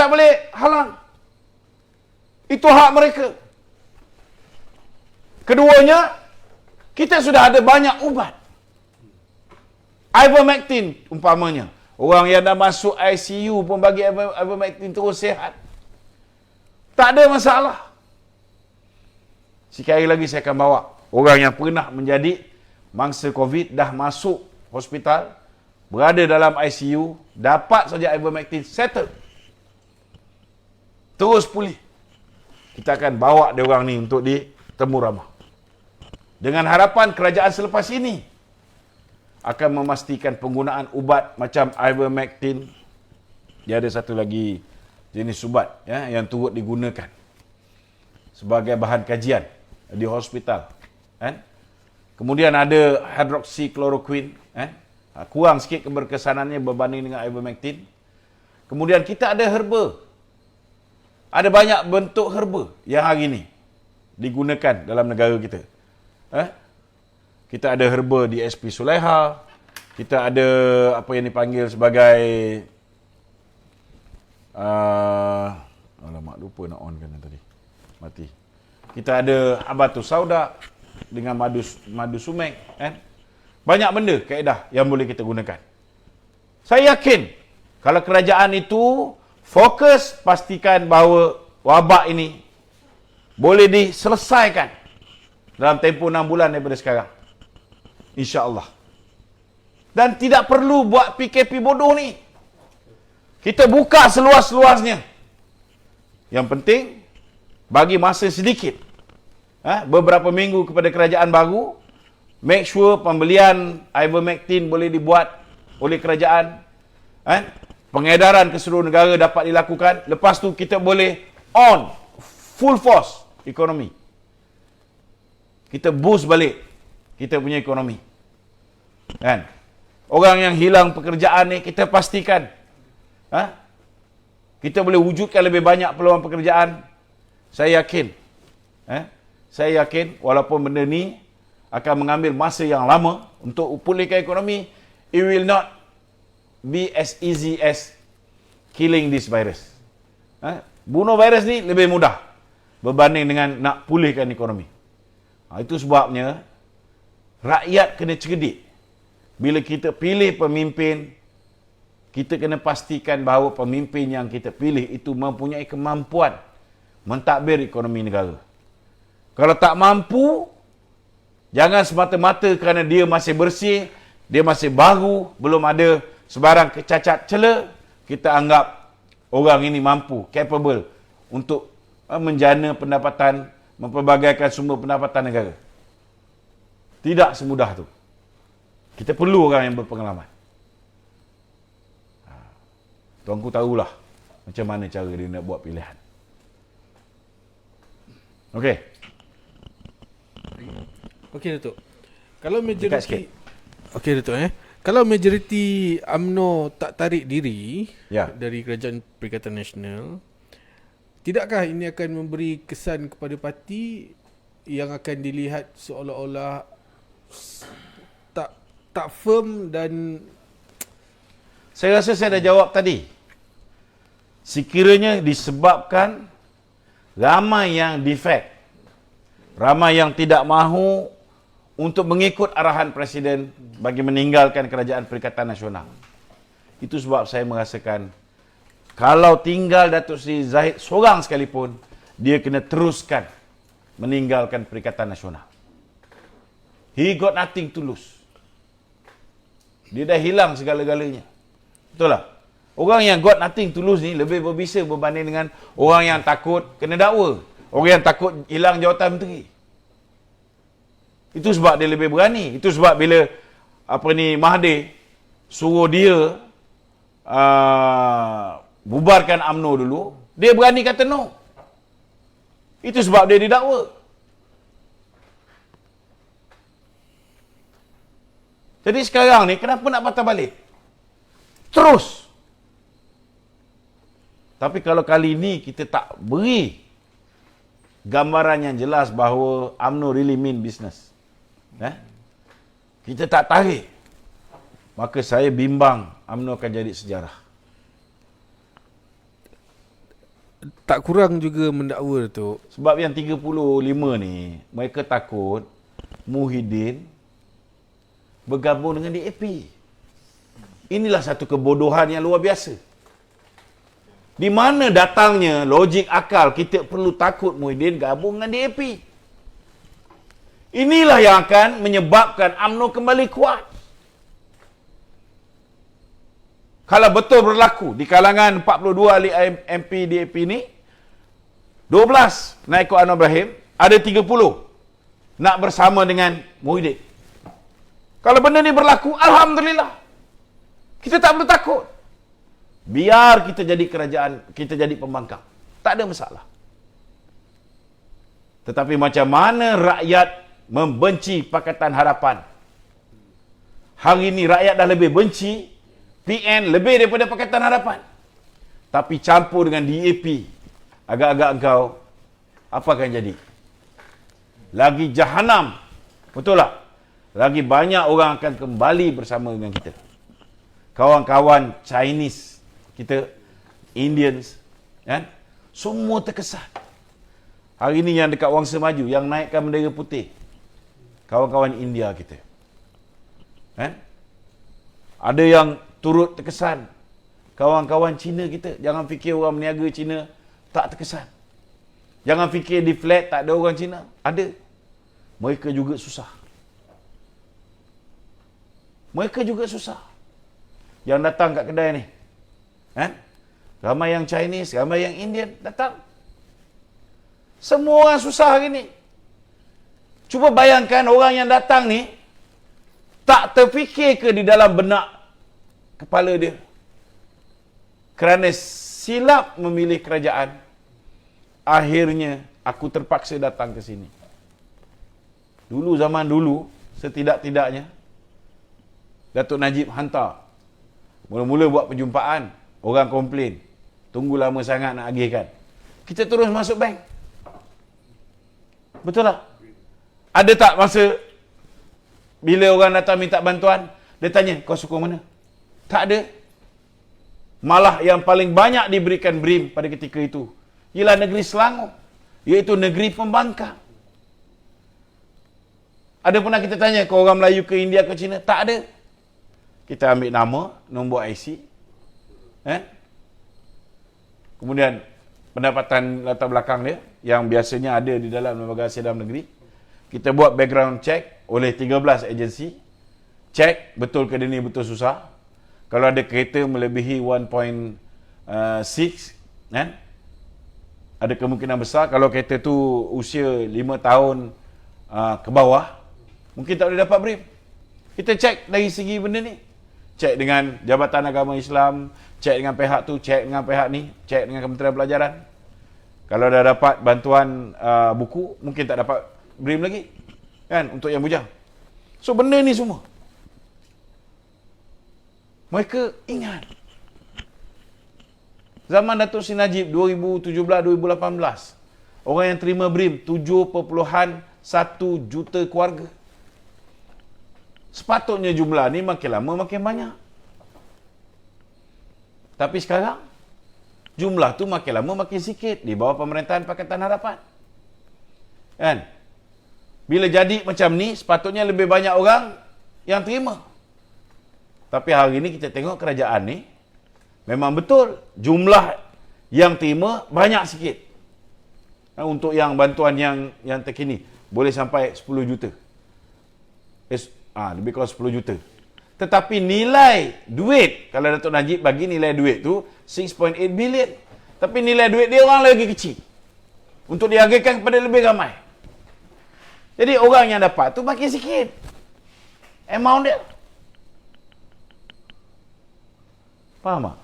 boleh halang. Itu hak mereka. Keduanya, kita sudah ada banyak ubat. Ivermectin umpamanya, orang yang dah masuk ICU pun bagi Ivermectin terus sihat. Tak ada masalah. Sekali lagi saya akan bawa orang yang pernah menjadi mangsa COVID, dah masuk hospital, berada dalam ICU, dapat saja Ivermectin, settle, terus pulih. Kita akan bawa dia orang ni untuk ditemu ramah. Dengan harapan kerajaan selepas ini akan memastikan penggunaan ubat macam Ivermectin. Dia ada satu lagi jenis ubat yang turut digunakan sebagai bahan kajian di hospital. Kemudian ada hydroxychloroquine, kurang sikit keberkesanannya berbanding dengan Ivermectin. Kemudian kita ada herba. Ada banyak bentuk herba yang hari ini digunakan dalam negara kita. Kita ada herba di SP Sulaiha, kita ada apa yang dipanggil sebagai alamak, lupa nak on kan tadi, mati. Kita ada habatus sauda dengan madu sumek, banyak benda kaedah yang boleh kita gunakan. Saya yakin kalau kerajaan itu fokus pastikan bahawa wabak ini boleh diselesaikan dalam tempoh 6 bulan daripada sekarang, insya-Allah. Dan tidak perlu buat PKP bodoh ni. Kita buka seluas-luasnya. Yang penting bagi masa sedikit, beberapa minggu kepada kerajaan baru, make sure pembelian Ivermectin boleh dibuat oleh kerajaan, pengedaran ke seluruh negara dapat dilakukan. Lepas tu kita boleh on full force ekonomi. Kita boost balik kita punya ekonomi. Orang yang hilang pekerjaan ni kita pastikan kita boleh wujudkan lebih banyak peluang pekerjaan. Saya yakin walaupun benda ni akan mengambil masa yang lama untuk pulihkan ekonomi, it will not be as easy as killing this virus. Bunuh virus ni lebih mudah berbanding dengan nak pulihkan ekonomi. Itu sebabnya rakyat kena cerdik. Bila kita pilih pemimpin, kita kena pastikan bahawa pemimpin yang kita pilih itu mempunyai kemampuan mentadbir ekonomi negara. Kalau tak mampu, jangan semata-mata kerana dia masih bersih, dia masih baru, belum ada sebarang kecacat cela, kita anggap orang ini mampu, capable untuk menjana pendapatan, mempelbagaikan sumber pendapatan negara. Tidak semudah tu. Kita perlu orang yang berpengalaman. Tuanku tahulah macam mana cara dia nak buat pilihan. Okey. Okey Datuk. Kalau Dekat sikit. majoriti Okey Datuk Kalau majoriti UMNO tak tarik diri Ya. dari Kerajaan Perikatan Nasional, tidakkah ini akan memberi kesan kepada parti yang akan dilihat seolah-olah tak firm dan Saya rasa saya dah jawab tadi. Sekiranya disebabkan ramai yang defect, ramai yang tidak mahu untuk mengikut arahan Presiden bagi meninggalkan Kerajaan Perikatan Nasional. Itu sebab saya merasakan kalau tinggal Datuk Seri Zahid seorang sekalipun, dia kena teruskan meninggalkan Perikatan Nasional. He got nothing to lose. Dia dah hilang segala-galanya. Betul tak? Orang yang got nothing to lose ni lebih berbisa berbanding dengan orang yang takut kena dakwa. Orang yang takut hilang jawatan menteri. Itu sebab dia lebih berani. Itu sebab bila Mahathir suruh dia bubarkan UMNO dulu, dia berani kata no. Itu sebab dia didakwa. Jadi sekarang ni kenapa nak patah balik? Terus. Tapi kalau kali ni kita tak beri gambaran yang jelas bahawa UMNO really mean business, kita tak tarik, maka saya bimbang UMNO akan jadi sejarah. tak kurang juga mendakwa Datuk. Sebab yang 35 ni, mereka takut Muhyiddin bergabung dengan DAP. Inilah satu kebodohan yang luar biasa. Di mana datangnya logik akal kita perlu takut Muhyiddin gabung dengan DAP? Inilah yang akan menyebabkan UMNO kembali kuat. Kalau betul berlaku di kalangan 42 ahli MP DAP ni, 12 nak ikut Anwar Ibrahim, ada 30 nak bersama dengan Muhyiddin. Kalau benda ni berlaku, alhamdulillah. Kita tak perlu takut. Biar kita jadi kerajaan, kita jadi pembangkang. Tak ada masalah. Tetapi macam mana rakyat membenci Pakatan Harapan? Hari ini rakyat dah lebih benci PN lebih daripada Pakatan Harapan. Tapi campur dengan DAP, agak-agak engkau, apa akan jadi? Lagi jahanam. Betul tak? Lagi banyak orang akan kembali bersama dengan kita. Kawan-kawan Chinese kita, Indians, kan? Semua terkesan. Hari ini yang dekat Wangsa Maju, yang naikkan bendera putih, kawan-kawan India kita, kan? Ada yang turut terkesan. Kawan-kawan Cina kita, jangan fikir orang meniaga Cina tak terkesan. Jangan fikir di flat tak ada orang Cina. Ada. Mereka juga susah. Mereka juga susah. Yang datang kat kedai ni, ramai yang Chinese, ramai yang Indian datang. Semua orang susah hari ni. Cuba bayangkan orang yang datang ni tak terfikir ke di dalam benak kepala dia, kerana silap memilih kerajaan, akhirnya aku terpaksa datang ke sini. Dulu, zaman dulu, setidak-tidaknya Datuk Najib hantar, mula-mula buat perjumpaan, orang komplain, tunggu lama sangat nak agihkan. Kita terus masuk bank. Betul tak? Ada tak masa bila orang datang minta bantuan, dia tanya, kau suku mana? Tak ada. Malah yang paling banyak diberikan BRIM pada ketika itu ialah negeri Selangor, iaitu negeri pembangkang. Ada pernah kita tanya, kau orang Melayu ke India ke China? Tak ada. kita ambil nama, nombor IC, kemudian pendapatan latar belakang dia yang biasanya ada di dalam lembaga hasil dalam negeri. Kita buat background check oleh 13 agensi. Check betul ke dia ni betul susah. Kalau ada kereta melebihi 1.6, ada kemungkinan besar kalau kereta tu usia 5 tahun ke bawah, mungkin tak boleh dapat BRIM. Kita cek dari segi benda ni. Cek dengan Jabatan Agama Islam, cek dengan pihak tu, cek dengan pihak ni, cek dengan Kementerian Pelajaran. Kalau dah dapat bantuan buku, mungkin tak dapat BRIM lagi. Kan, untuk yang bujang. So, benda ni semua. Mereka ingat. Zaman Datuk Seri Najib 2017-2018, orang yang terima BRIM 7.1 juta keluarga. Sepatutnya jumlah ni makin lama makin banyak. Tapi sekarang, jumlah tu makin lama makin sikit di bawah pemerintahan Pakatan Harapan. Kan? Bila jadi macam ni, sepatutnya lebih banyak orang yang terima. Tapi hari ni kita tengok kerajaan ni, memang betul jumlah yang terima banyak sikit. Untuk yang bantuan yang terkini, boleh sampai 10 juta. Lebih kurang 10 juta. Tetapi nilai duit, kalau Datuk Najib bagi nilai duit tu 6.8 bilion. Tapi nilai duit dia orang lagi kecil. Untuk dihargakan kepada lebih ramai. Jadi orang yang dapat tu makin sikit amount dia. Faham tak?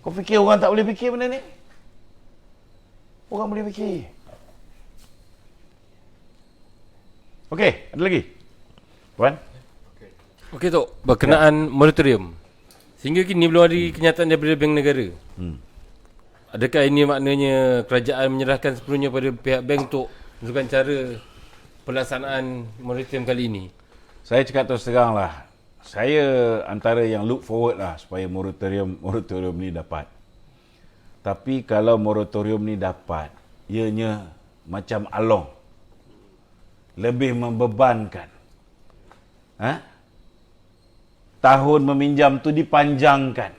Kau fikir orang tak boleh fikir benda ni? Orang boleh fikir. Okey, ada lagi? Puan? Okey Tok, berkenaan moratorium. Sehingga kini belum ada kenyataan daripada Bank Negara. Adakah ini maknanya kerajaan menyerahkan sepenuhnya pada pihak bank untuk menentukan cara pelaksanaan moratorium kali ini? Saya cakap terus terang lah. Saya antara yang look forward lah supaya moratorium ni dapat. Tapi kalau moratorium ni dapat, ianya macam along. Lebih membebankan. Tahun meminjam tu dipanjangkan.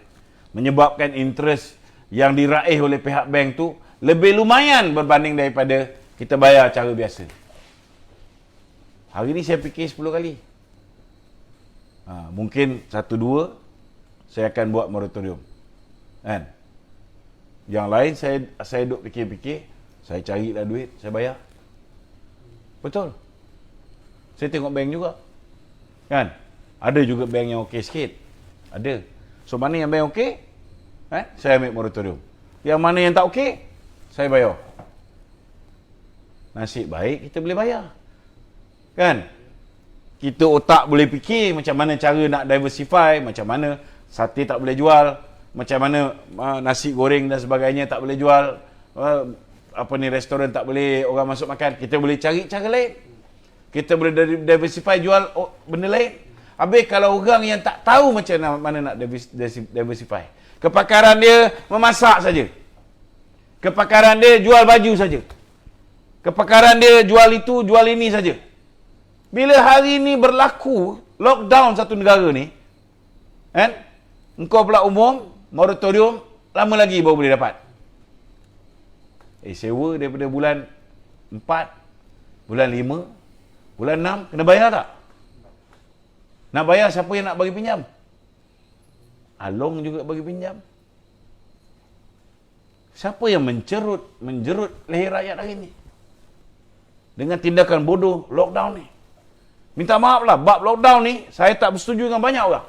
Menyebabkan interest yang diraih oleh pihak bank tu lebih lumayan berbanding daripada kita bayar cara biasa. Hari ni saya fikir 10 kali. Mungkin 1-2 saya akan buat moratorium. Kan? Yang lain saya duk fikir-fikir, saya carilah duit, saya bayar. Betul. Saya tengok bank juga. Kan? Ada juga bank yang okey sikit. Ada. So mana yang bank okey? Saya ambil moratorium. Yang mana yang tak okey? Saya bayar. Nasib baik kita boleh bayar. Kan? Kita otak boleh fikir macam mana cara nak diversify, macam mana sate tak boleh jual, macam mana nasi goreng dan sebagainya tak boleh jual, restoran tak boleh orang masuk makan. Kita boleh cari cara lain. Kita boleh diversify jual benda lain. Habis kalau orang yang tak tahu macam mana nak diversify, kepakaran dia memasak saja, kepakaran dia jual baju saja, kepakaran dia jual itu, jual ini saja. Bila hari ini berlaku lockdown satu negara ni, kan? Engkau pula umum, moratorium, lama lagi baru boleh dapat. Sewa daripada bulan 4, bulan 5, bulan 6, kena bayar tak? Nak bayar siapa yang nak bagi pinjam? Along juga bagi pinjam. Siapa yang menjerut leher rakyat hari ini? Dengan tindakan bodoh lockdown ni. Minta maaf lah, bab lockdown ni, saya tak bersetuju dengan banyak orang.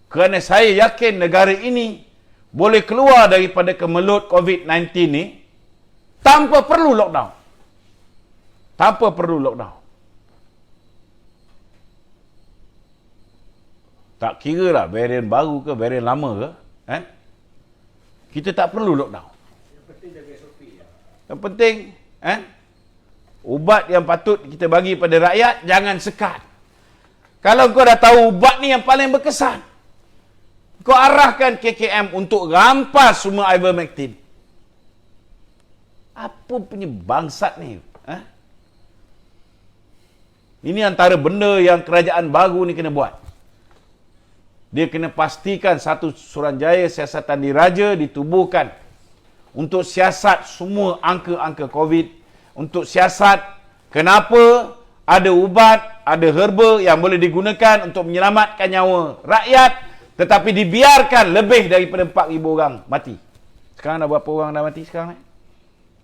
Kerana saya yakin negara ini boleh keluar daripada kemelut COVID-19 ni tanpa perlu lockdown. Tanpa perlu lockdown. Tak kira lah varian baru ke, varian lama ke. Kita tak perlu lockdown. Yang penting, ubat yang patut kita bagi pada rakyat, jangan sekat. Kalau kau dah tahu ubat ni yang paling berkesan, kau arahkan KKM untuk rampas semua ivermectin. Apa punya bangsat ni? Ini antara benda yang kerajaan baru ni kena buat. Dia kena pastikan satu Suruhanjaya Siasatan Diraja ditubuhkan untuk siasat semua angka-angka COVID, untuk siasat kenapa ada ubat, ada herba yang boleh digunakan untuk menyelamatkan nyawa rakyat, tetapi dibiarkan lebih daripada 4,000 orang mati. Sekarang dah berapa orang dah mati sekarang ni?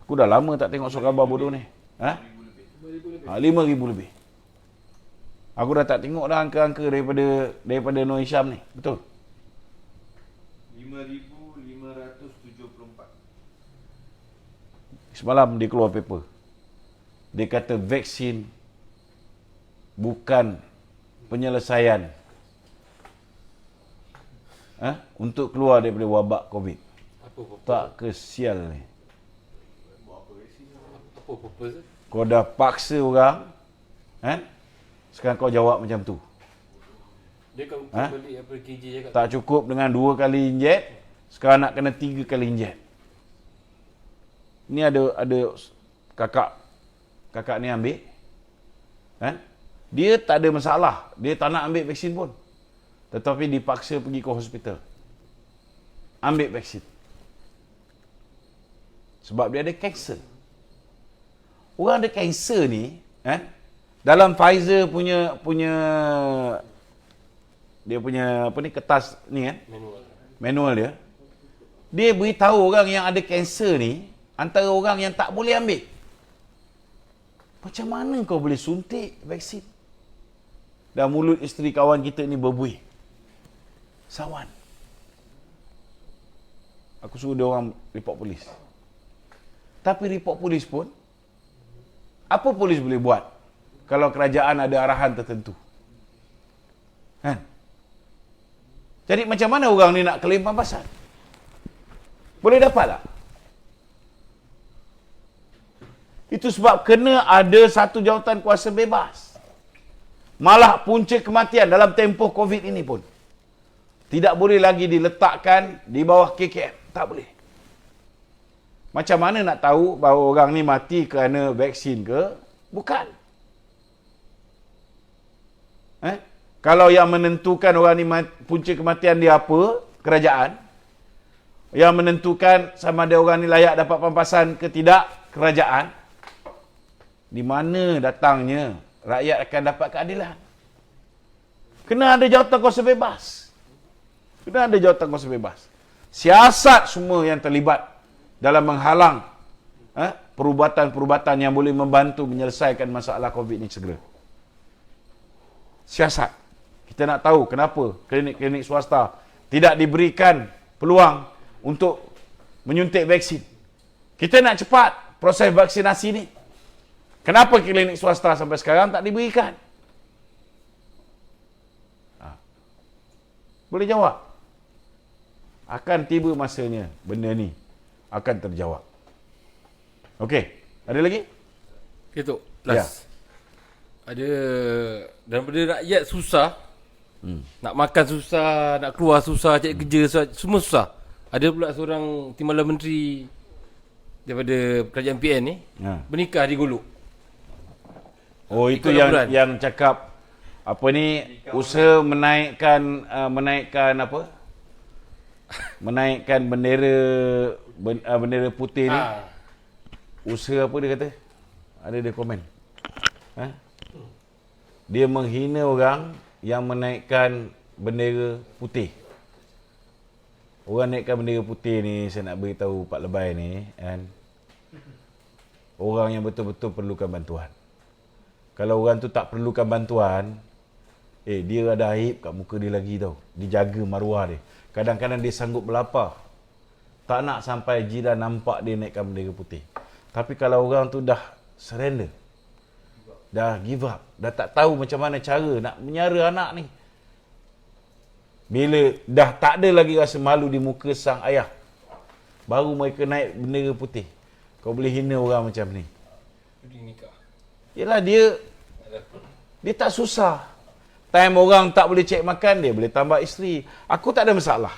Aku dah lama tak tengok surat khabar bodoh ni. 5,000 lebih. Aku dah tak tengok dah angka-angka daripada Nur Hisham ni. Betul? 5,574. Semalam dia keluar paper. Dia kata vaksin bukan penyelesaian untuk keluar daripada wabak COVID. Tak kesial ni. Apa purpose? Kau dah paksa orang, sekarang kau jawab macam tu. Dia kan beli apa KJ cakap. Tak cukup dengan 2 kali injek, sekarang nak kena 3 kali injek. Ni ada kakak ni ambil. Dia tak ada masalah, dia tak nak ambil vaksin pun. Tetapi dipaksa pergi ke hospital. Ambil vaksin. Sebab dia ada kanser. Orang ada kanser ni, dalam Pfizer punya dia punya apa ni, kertas ni manual dia. Dia beritahu orang yang ada kanser ni antara orang yang tak boleh ambil. Macam mana kau boleh suntik vaksin? Dan mulut isteri kawan kita ni berbuih. Sawan. Aku suruh dia orang report polis. Tapi report polis pun, apa polis boleh buat kalau kerajaan ada arahan tertentu? Jadi macam mana orang ni nak claim pampasan? Boleh dapat tak? Itu sebab kena ada satu jawatan kuasa bebas. Malah punca kematian dalam tempoh COVID ini pun tidak boleh lagi diletakkan di bawah KKM. Tak boleh. Macam mana nak tahu bahawa orang ni mati kerana vaksin ke? Bukan. Kalau yang menentukan orang ni punca kematian dia apa? Kerajaan. Yang menentukan sama ada orang ni layak dapat pampasan ke tidak? Kerajaan. Di mana datangnya rakyat akan dapat keadilan? Kena ada jawatan kuasa bebas. Kena ada jawatan kuasa bebas. Siasat semua yang terlibat dalam menghalang perubatan-perubatan yang boleh membantu menyelesaikan masalah COVID ni segera. Siasat. Kita nak tahu kenapa klinik-klinik swasta tidak diberikan peluang untuk menyuntik vaksin. Kita nak cepat proses vaksinasi ni. Kenapa klinik swasta sampai sekarang tak diberikan? Boleh jawab? Akan tiba masanya benda ni akan terjawab. Okey, ada lagi? Itu last. Ada daripada rakyat susah, nak makan susah, nak keluar susah, cari kerja susah, semua susah. Ada pula seorang timbalan menteri daripada kerajaan PN ni bernikah di Golok. Oh, itu yang cakap apa ni, usaha menaikkan apa? Menaikkan bendera putih ni. Usaha apa dia kata? Ada dia komen. Dia menghina orang yang menaikkan bendera putih. Orang naikkan bendera putih ni, saya nak beritahu Pak Lebay ni, orang yang betul-betul perlukan bantuan. Kalau orang tu tak perlukan bantuan, dia ada aib kat muka dia lagi tau. Dia jaga maruah dia. Kadang-kadang dia sanggup berlapar. Tak nak sampai jiran nampak dia naikkan bendera putih. Tapi kalau orang tu dah surrender, dah give up, dah tak tahu macam mana cara nak menyara anak ni, bila dah tak ada lagi rasa malu di muka sang ayah, baru mereka naik bendera putih. Kau boleh hina orang macam ni. Yelah, dia tak susah. Time orang tak boleh cek makan, dia boleh tambah isteri. Aku tak ada masalah.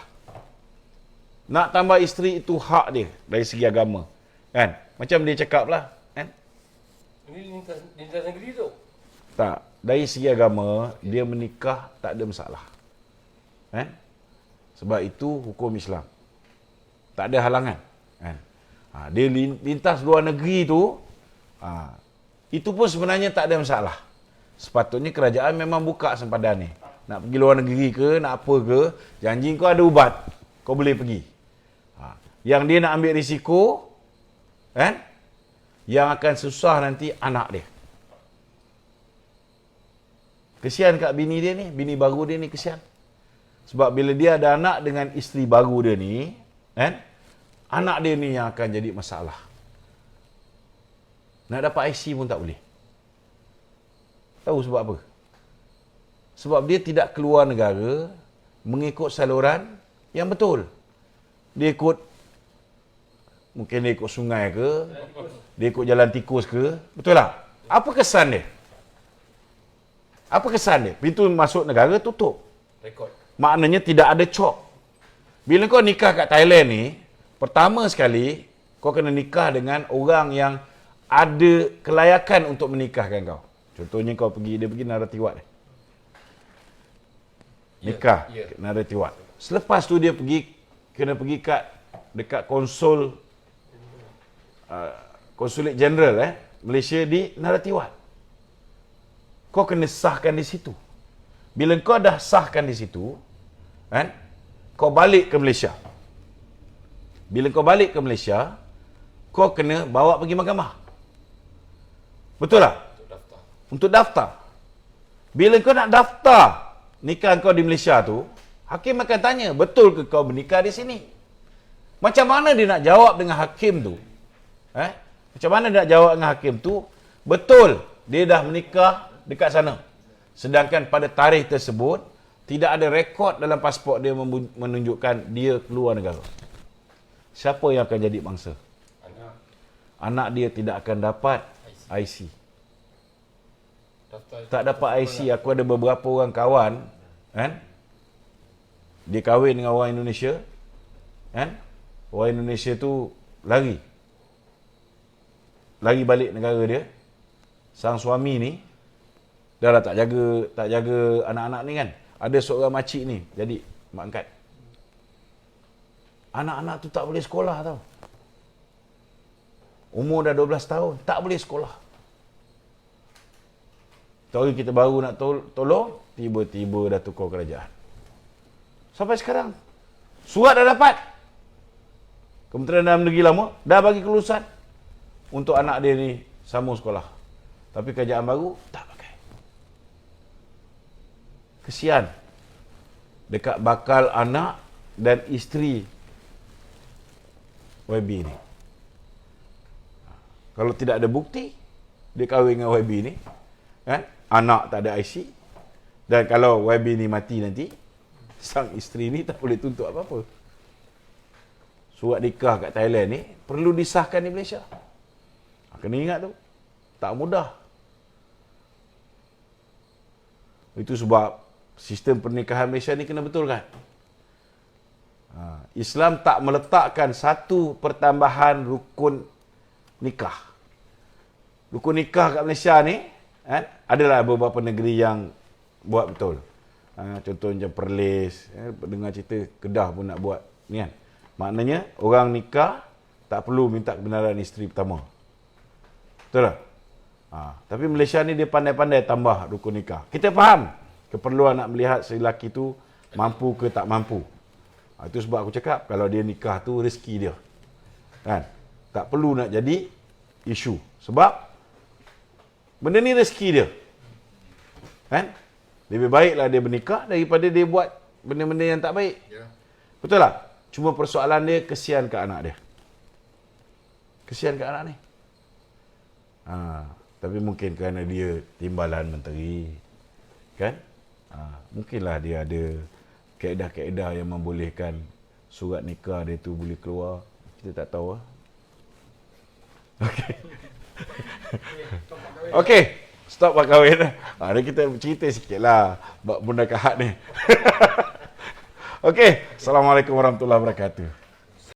Nak tambah isteri itu hak dia dari segi agama. Kan? Macam dia cakap lah. Kan? Ini lintas negeri tu. Tak. Dari segi agama, dia menikah tak ada masalah. Sebab itu hukum Islam. Tak ada halangan. Dia lintas luar negeri tu, itu pun sebenarnya tak ada masalah. Sepatutnya kerajaan memang buka sempadan ni. Nak pergi luar negeri ke, nak apa ke, janji kau ada ubat, kau boleh pergi. Yang dia nak ambil risiko, yang akan susah nanti anak dia. Kesian kat bini dia ni, bini baru dia ni kesian. Sebab bila dia ada anak dengan isteri baru dia ni, anak dia ni yang akan jadi masalah. Nak dapat IC pun tak boleh. Tahu sebab apa? Sebab dia tidak keluar negara mengikut saluran yang betul. Dia ikut, mungkin dia ikut sungai ke, dia ikut jalan tikus ke, betul tak? Apa kesan dia? Apa kesan dia? Pintu masuk negara tutup. Rekod. Maknanya tidak ada cop. Bila kau nikah kat Thailand ni, pertama sekali, kau kena nikah dengan orang yang ada kelayakan untuk menikahkan kau. Contohnya kau pergi, dia pergi Narathiwat. Nikah Narathiwat. Selepas tu dia pergi, kena pergi dekat konsulat jeneral Malaysia di Narathiwat. Kau kena sahkan di situ. Bila kau dah sahkan di situ, kau balik ke Malaysia. Bila kau balik ke Malaysia, kau kena bawa pergi mahkamah. Betul tak? Untuk daftar. Bila kau nak daftar nikah kau di Malaysia tu, hakim akan tanya, betul ke kau bernikah di sini? Macam mana dia nak jawab dengan hakim tu? Macam mana dia nak jawab dengan hakim tu? Betul, dia dah menikah dekat sana. Sedangkan pada tarikh tersebut, tidak ada rekod dalam pasport dia menunjukkan dia keluar negara. Siapa yang akan jadi bangsa? Anak dia tidak akan dapat IC. Tak dapat IC. Aku ada beberapa orang kawan, dia kahwin dengan orang Indonesia, orang Indonesia tu lari balik negara dia. Sang suami ni dah tak jaga anak-anak ni kan. Ada seorang makcik ni jadi mak angkat. Anak-anak tu tak boleh sekolah tau. Umur dah 12 tahun, tak boleh sekolah. Tahu kita baru nak tolong, tiba-tiba dah tukar kerajaan. Sampai sekarang, surat dah dapat. Kementerian Dalam Negeri lama dah bagi kelulusan untuk anak dia ni sambung sekolah. Tapi kerajaan baru tak pakai. Kesian dekat bakal anak dan isteri YB ni. Kalau tidak ada bukti, dia kahwin dengan YB ni, anak tak ada IC, dan kalau YB ni mati nanti, sang isteri ni tak boleh tuntut apa-apa. Surat nikah kat Thailand ni perlu disahkan di Malaysia. Kena ingat tu, tak mudah. Itu sebab sistem pernikahan Malaysia ni kena betulkan. Islam tak meletakkan satu pertambahan rukun nikah. Rukun nikah kat Malaysia ni, adalah beberapa negeri yang buat betul. Contoh macam Perlis, dengar cerita Kedah pun nak buat ni kan. Maknanya orang nikah tak perlu minta kebenaran isteri pertama. Betul tak? Tapi Malaysia ni dia pandai-pandai tambah rukun nikah. Kita faham keperluan nak melihat si lelaki tu mampu ke tak mampu. Itu sebab aku cakap kalau dia nikah tu rezeki dia. Kan? Tak perlu nak jadi isu. Sebab benda ni rezeki dia. Kan? Lebih baiklah dia bernikah daripada dia buat benda-benda yang tak baik. Betul tak? Cuma persoalan dia kesian ke anak dia. Kesian ke anak ni. Tapi mungkin kerana dia timbalan menteri. Kan? Mungkinlah dia ada kaedah-kaedah yang membolehkan surat nikah dia tu boleh keluar. Kita tak tahu. Okey. Okey. Stop buat kahwin. Ada kita cerita sikit lah bab bunda kahat ni. Okey. Assalamualaikum warahmatullahi wabarakatuh.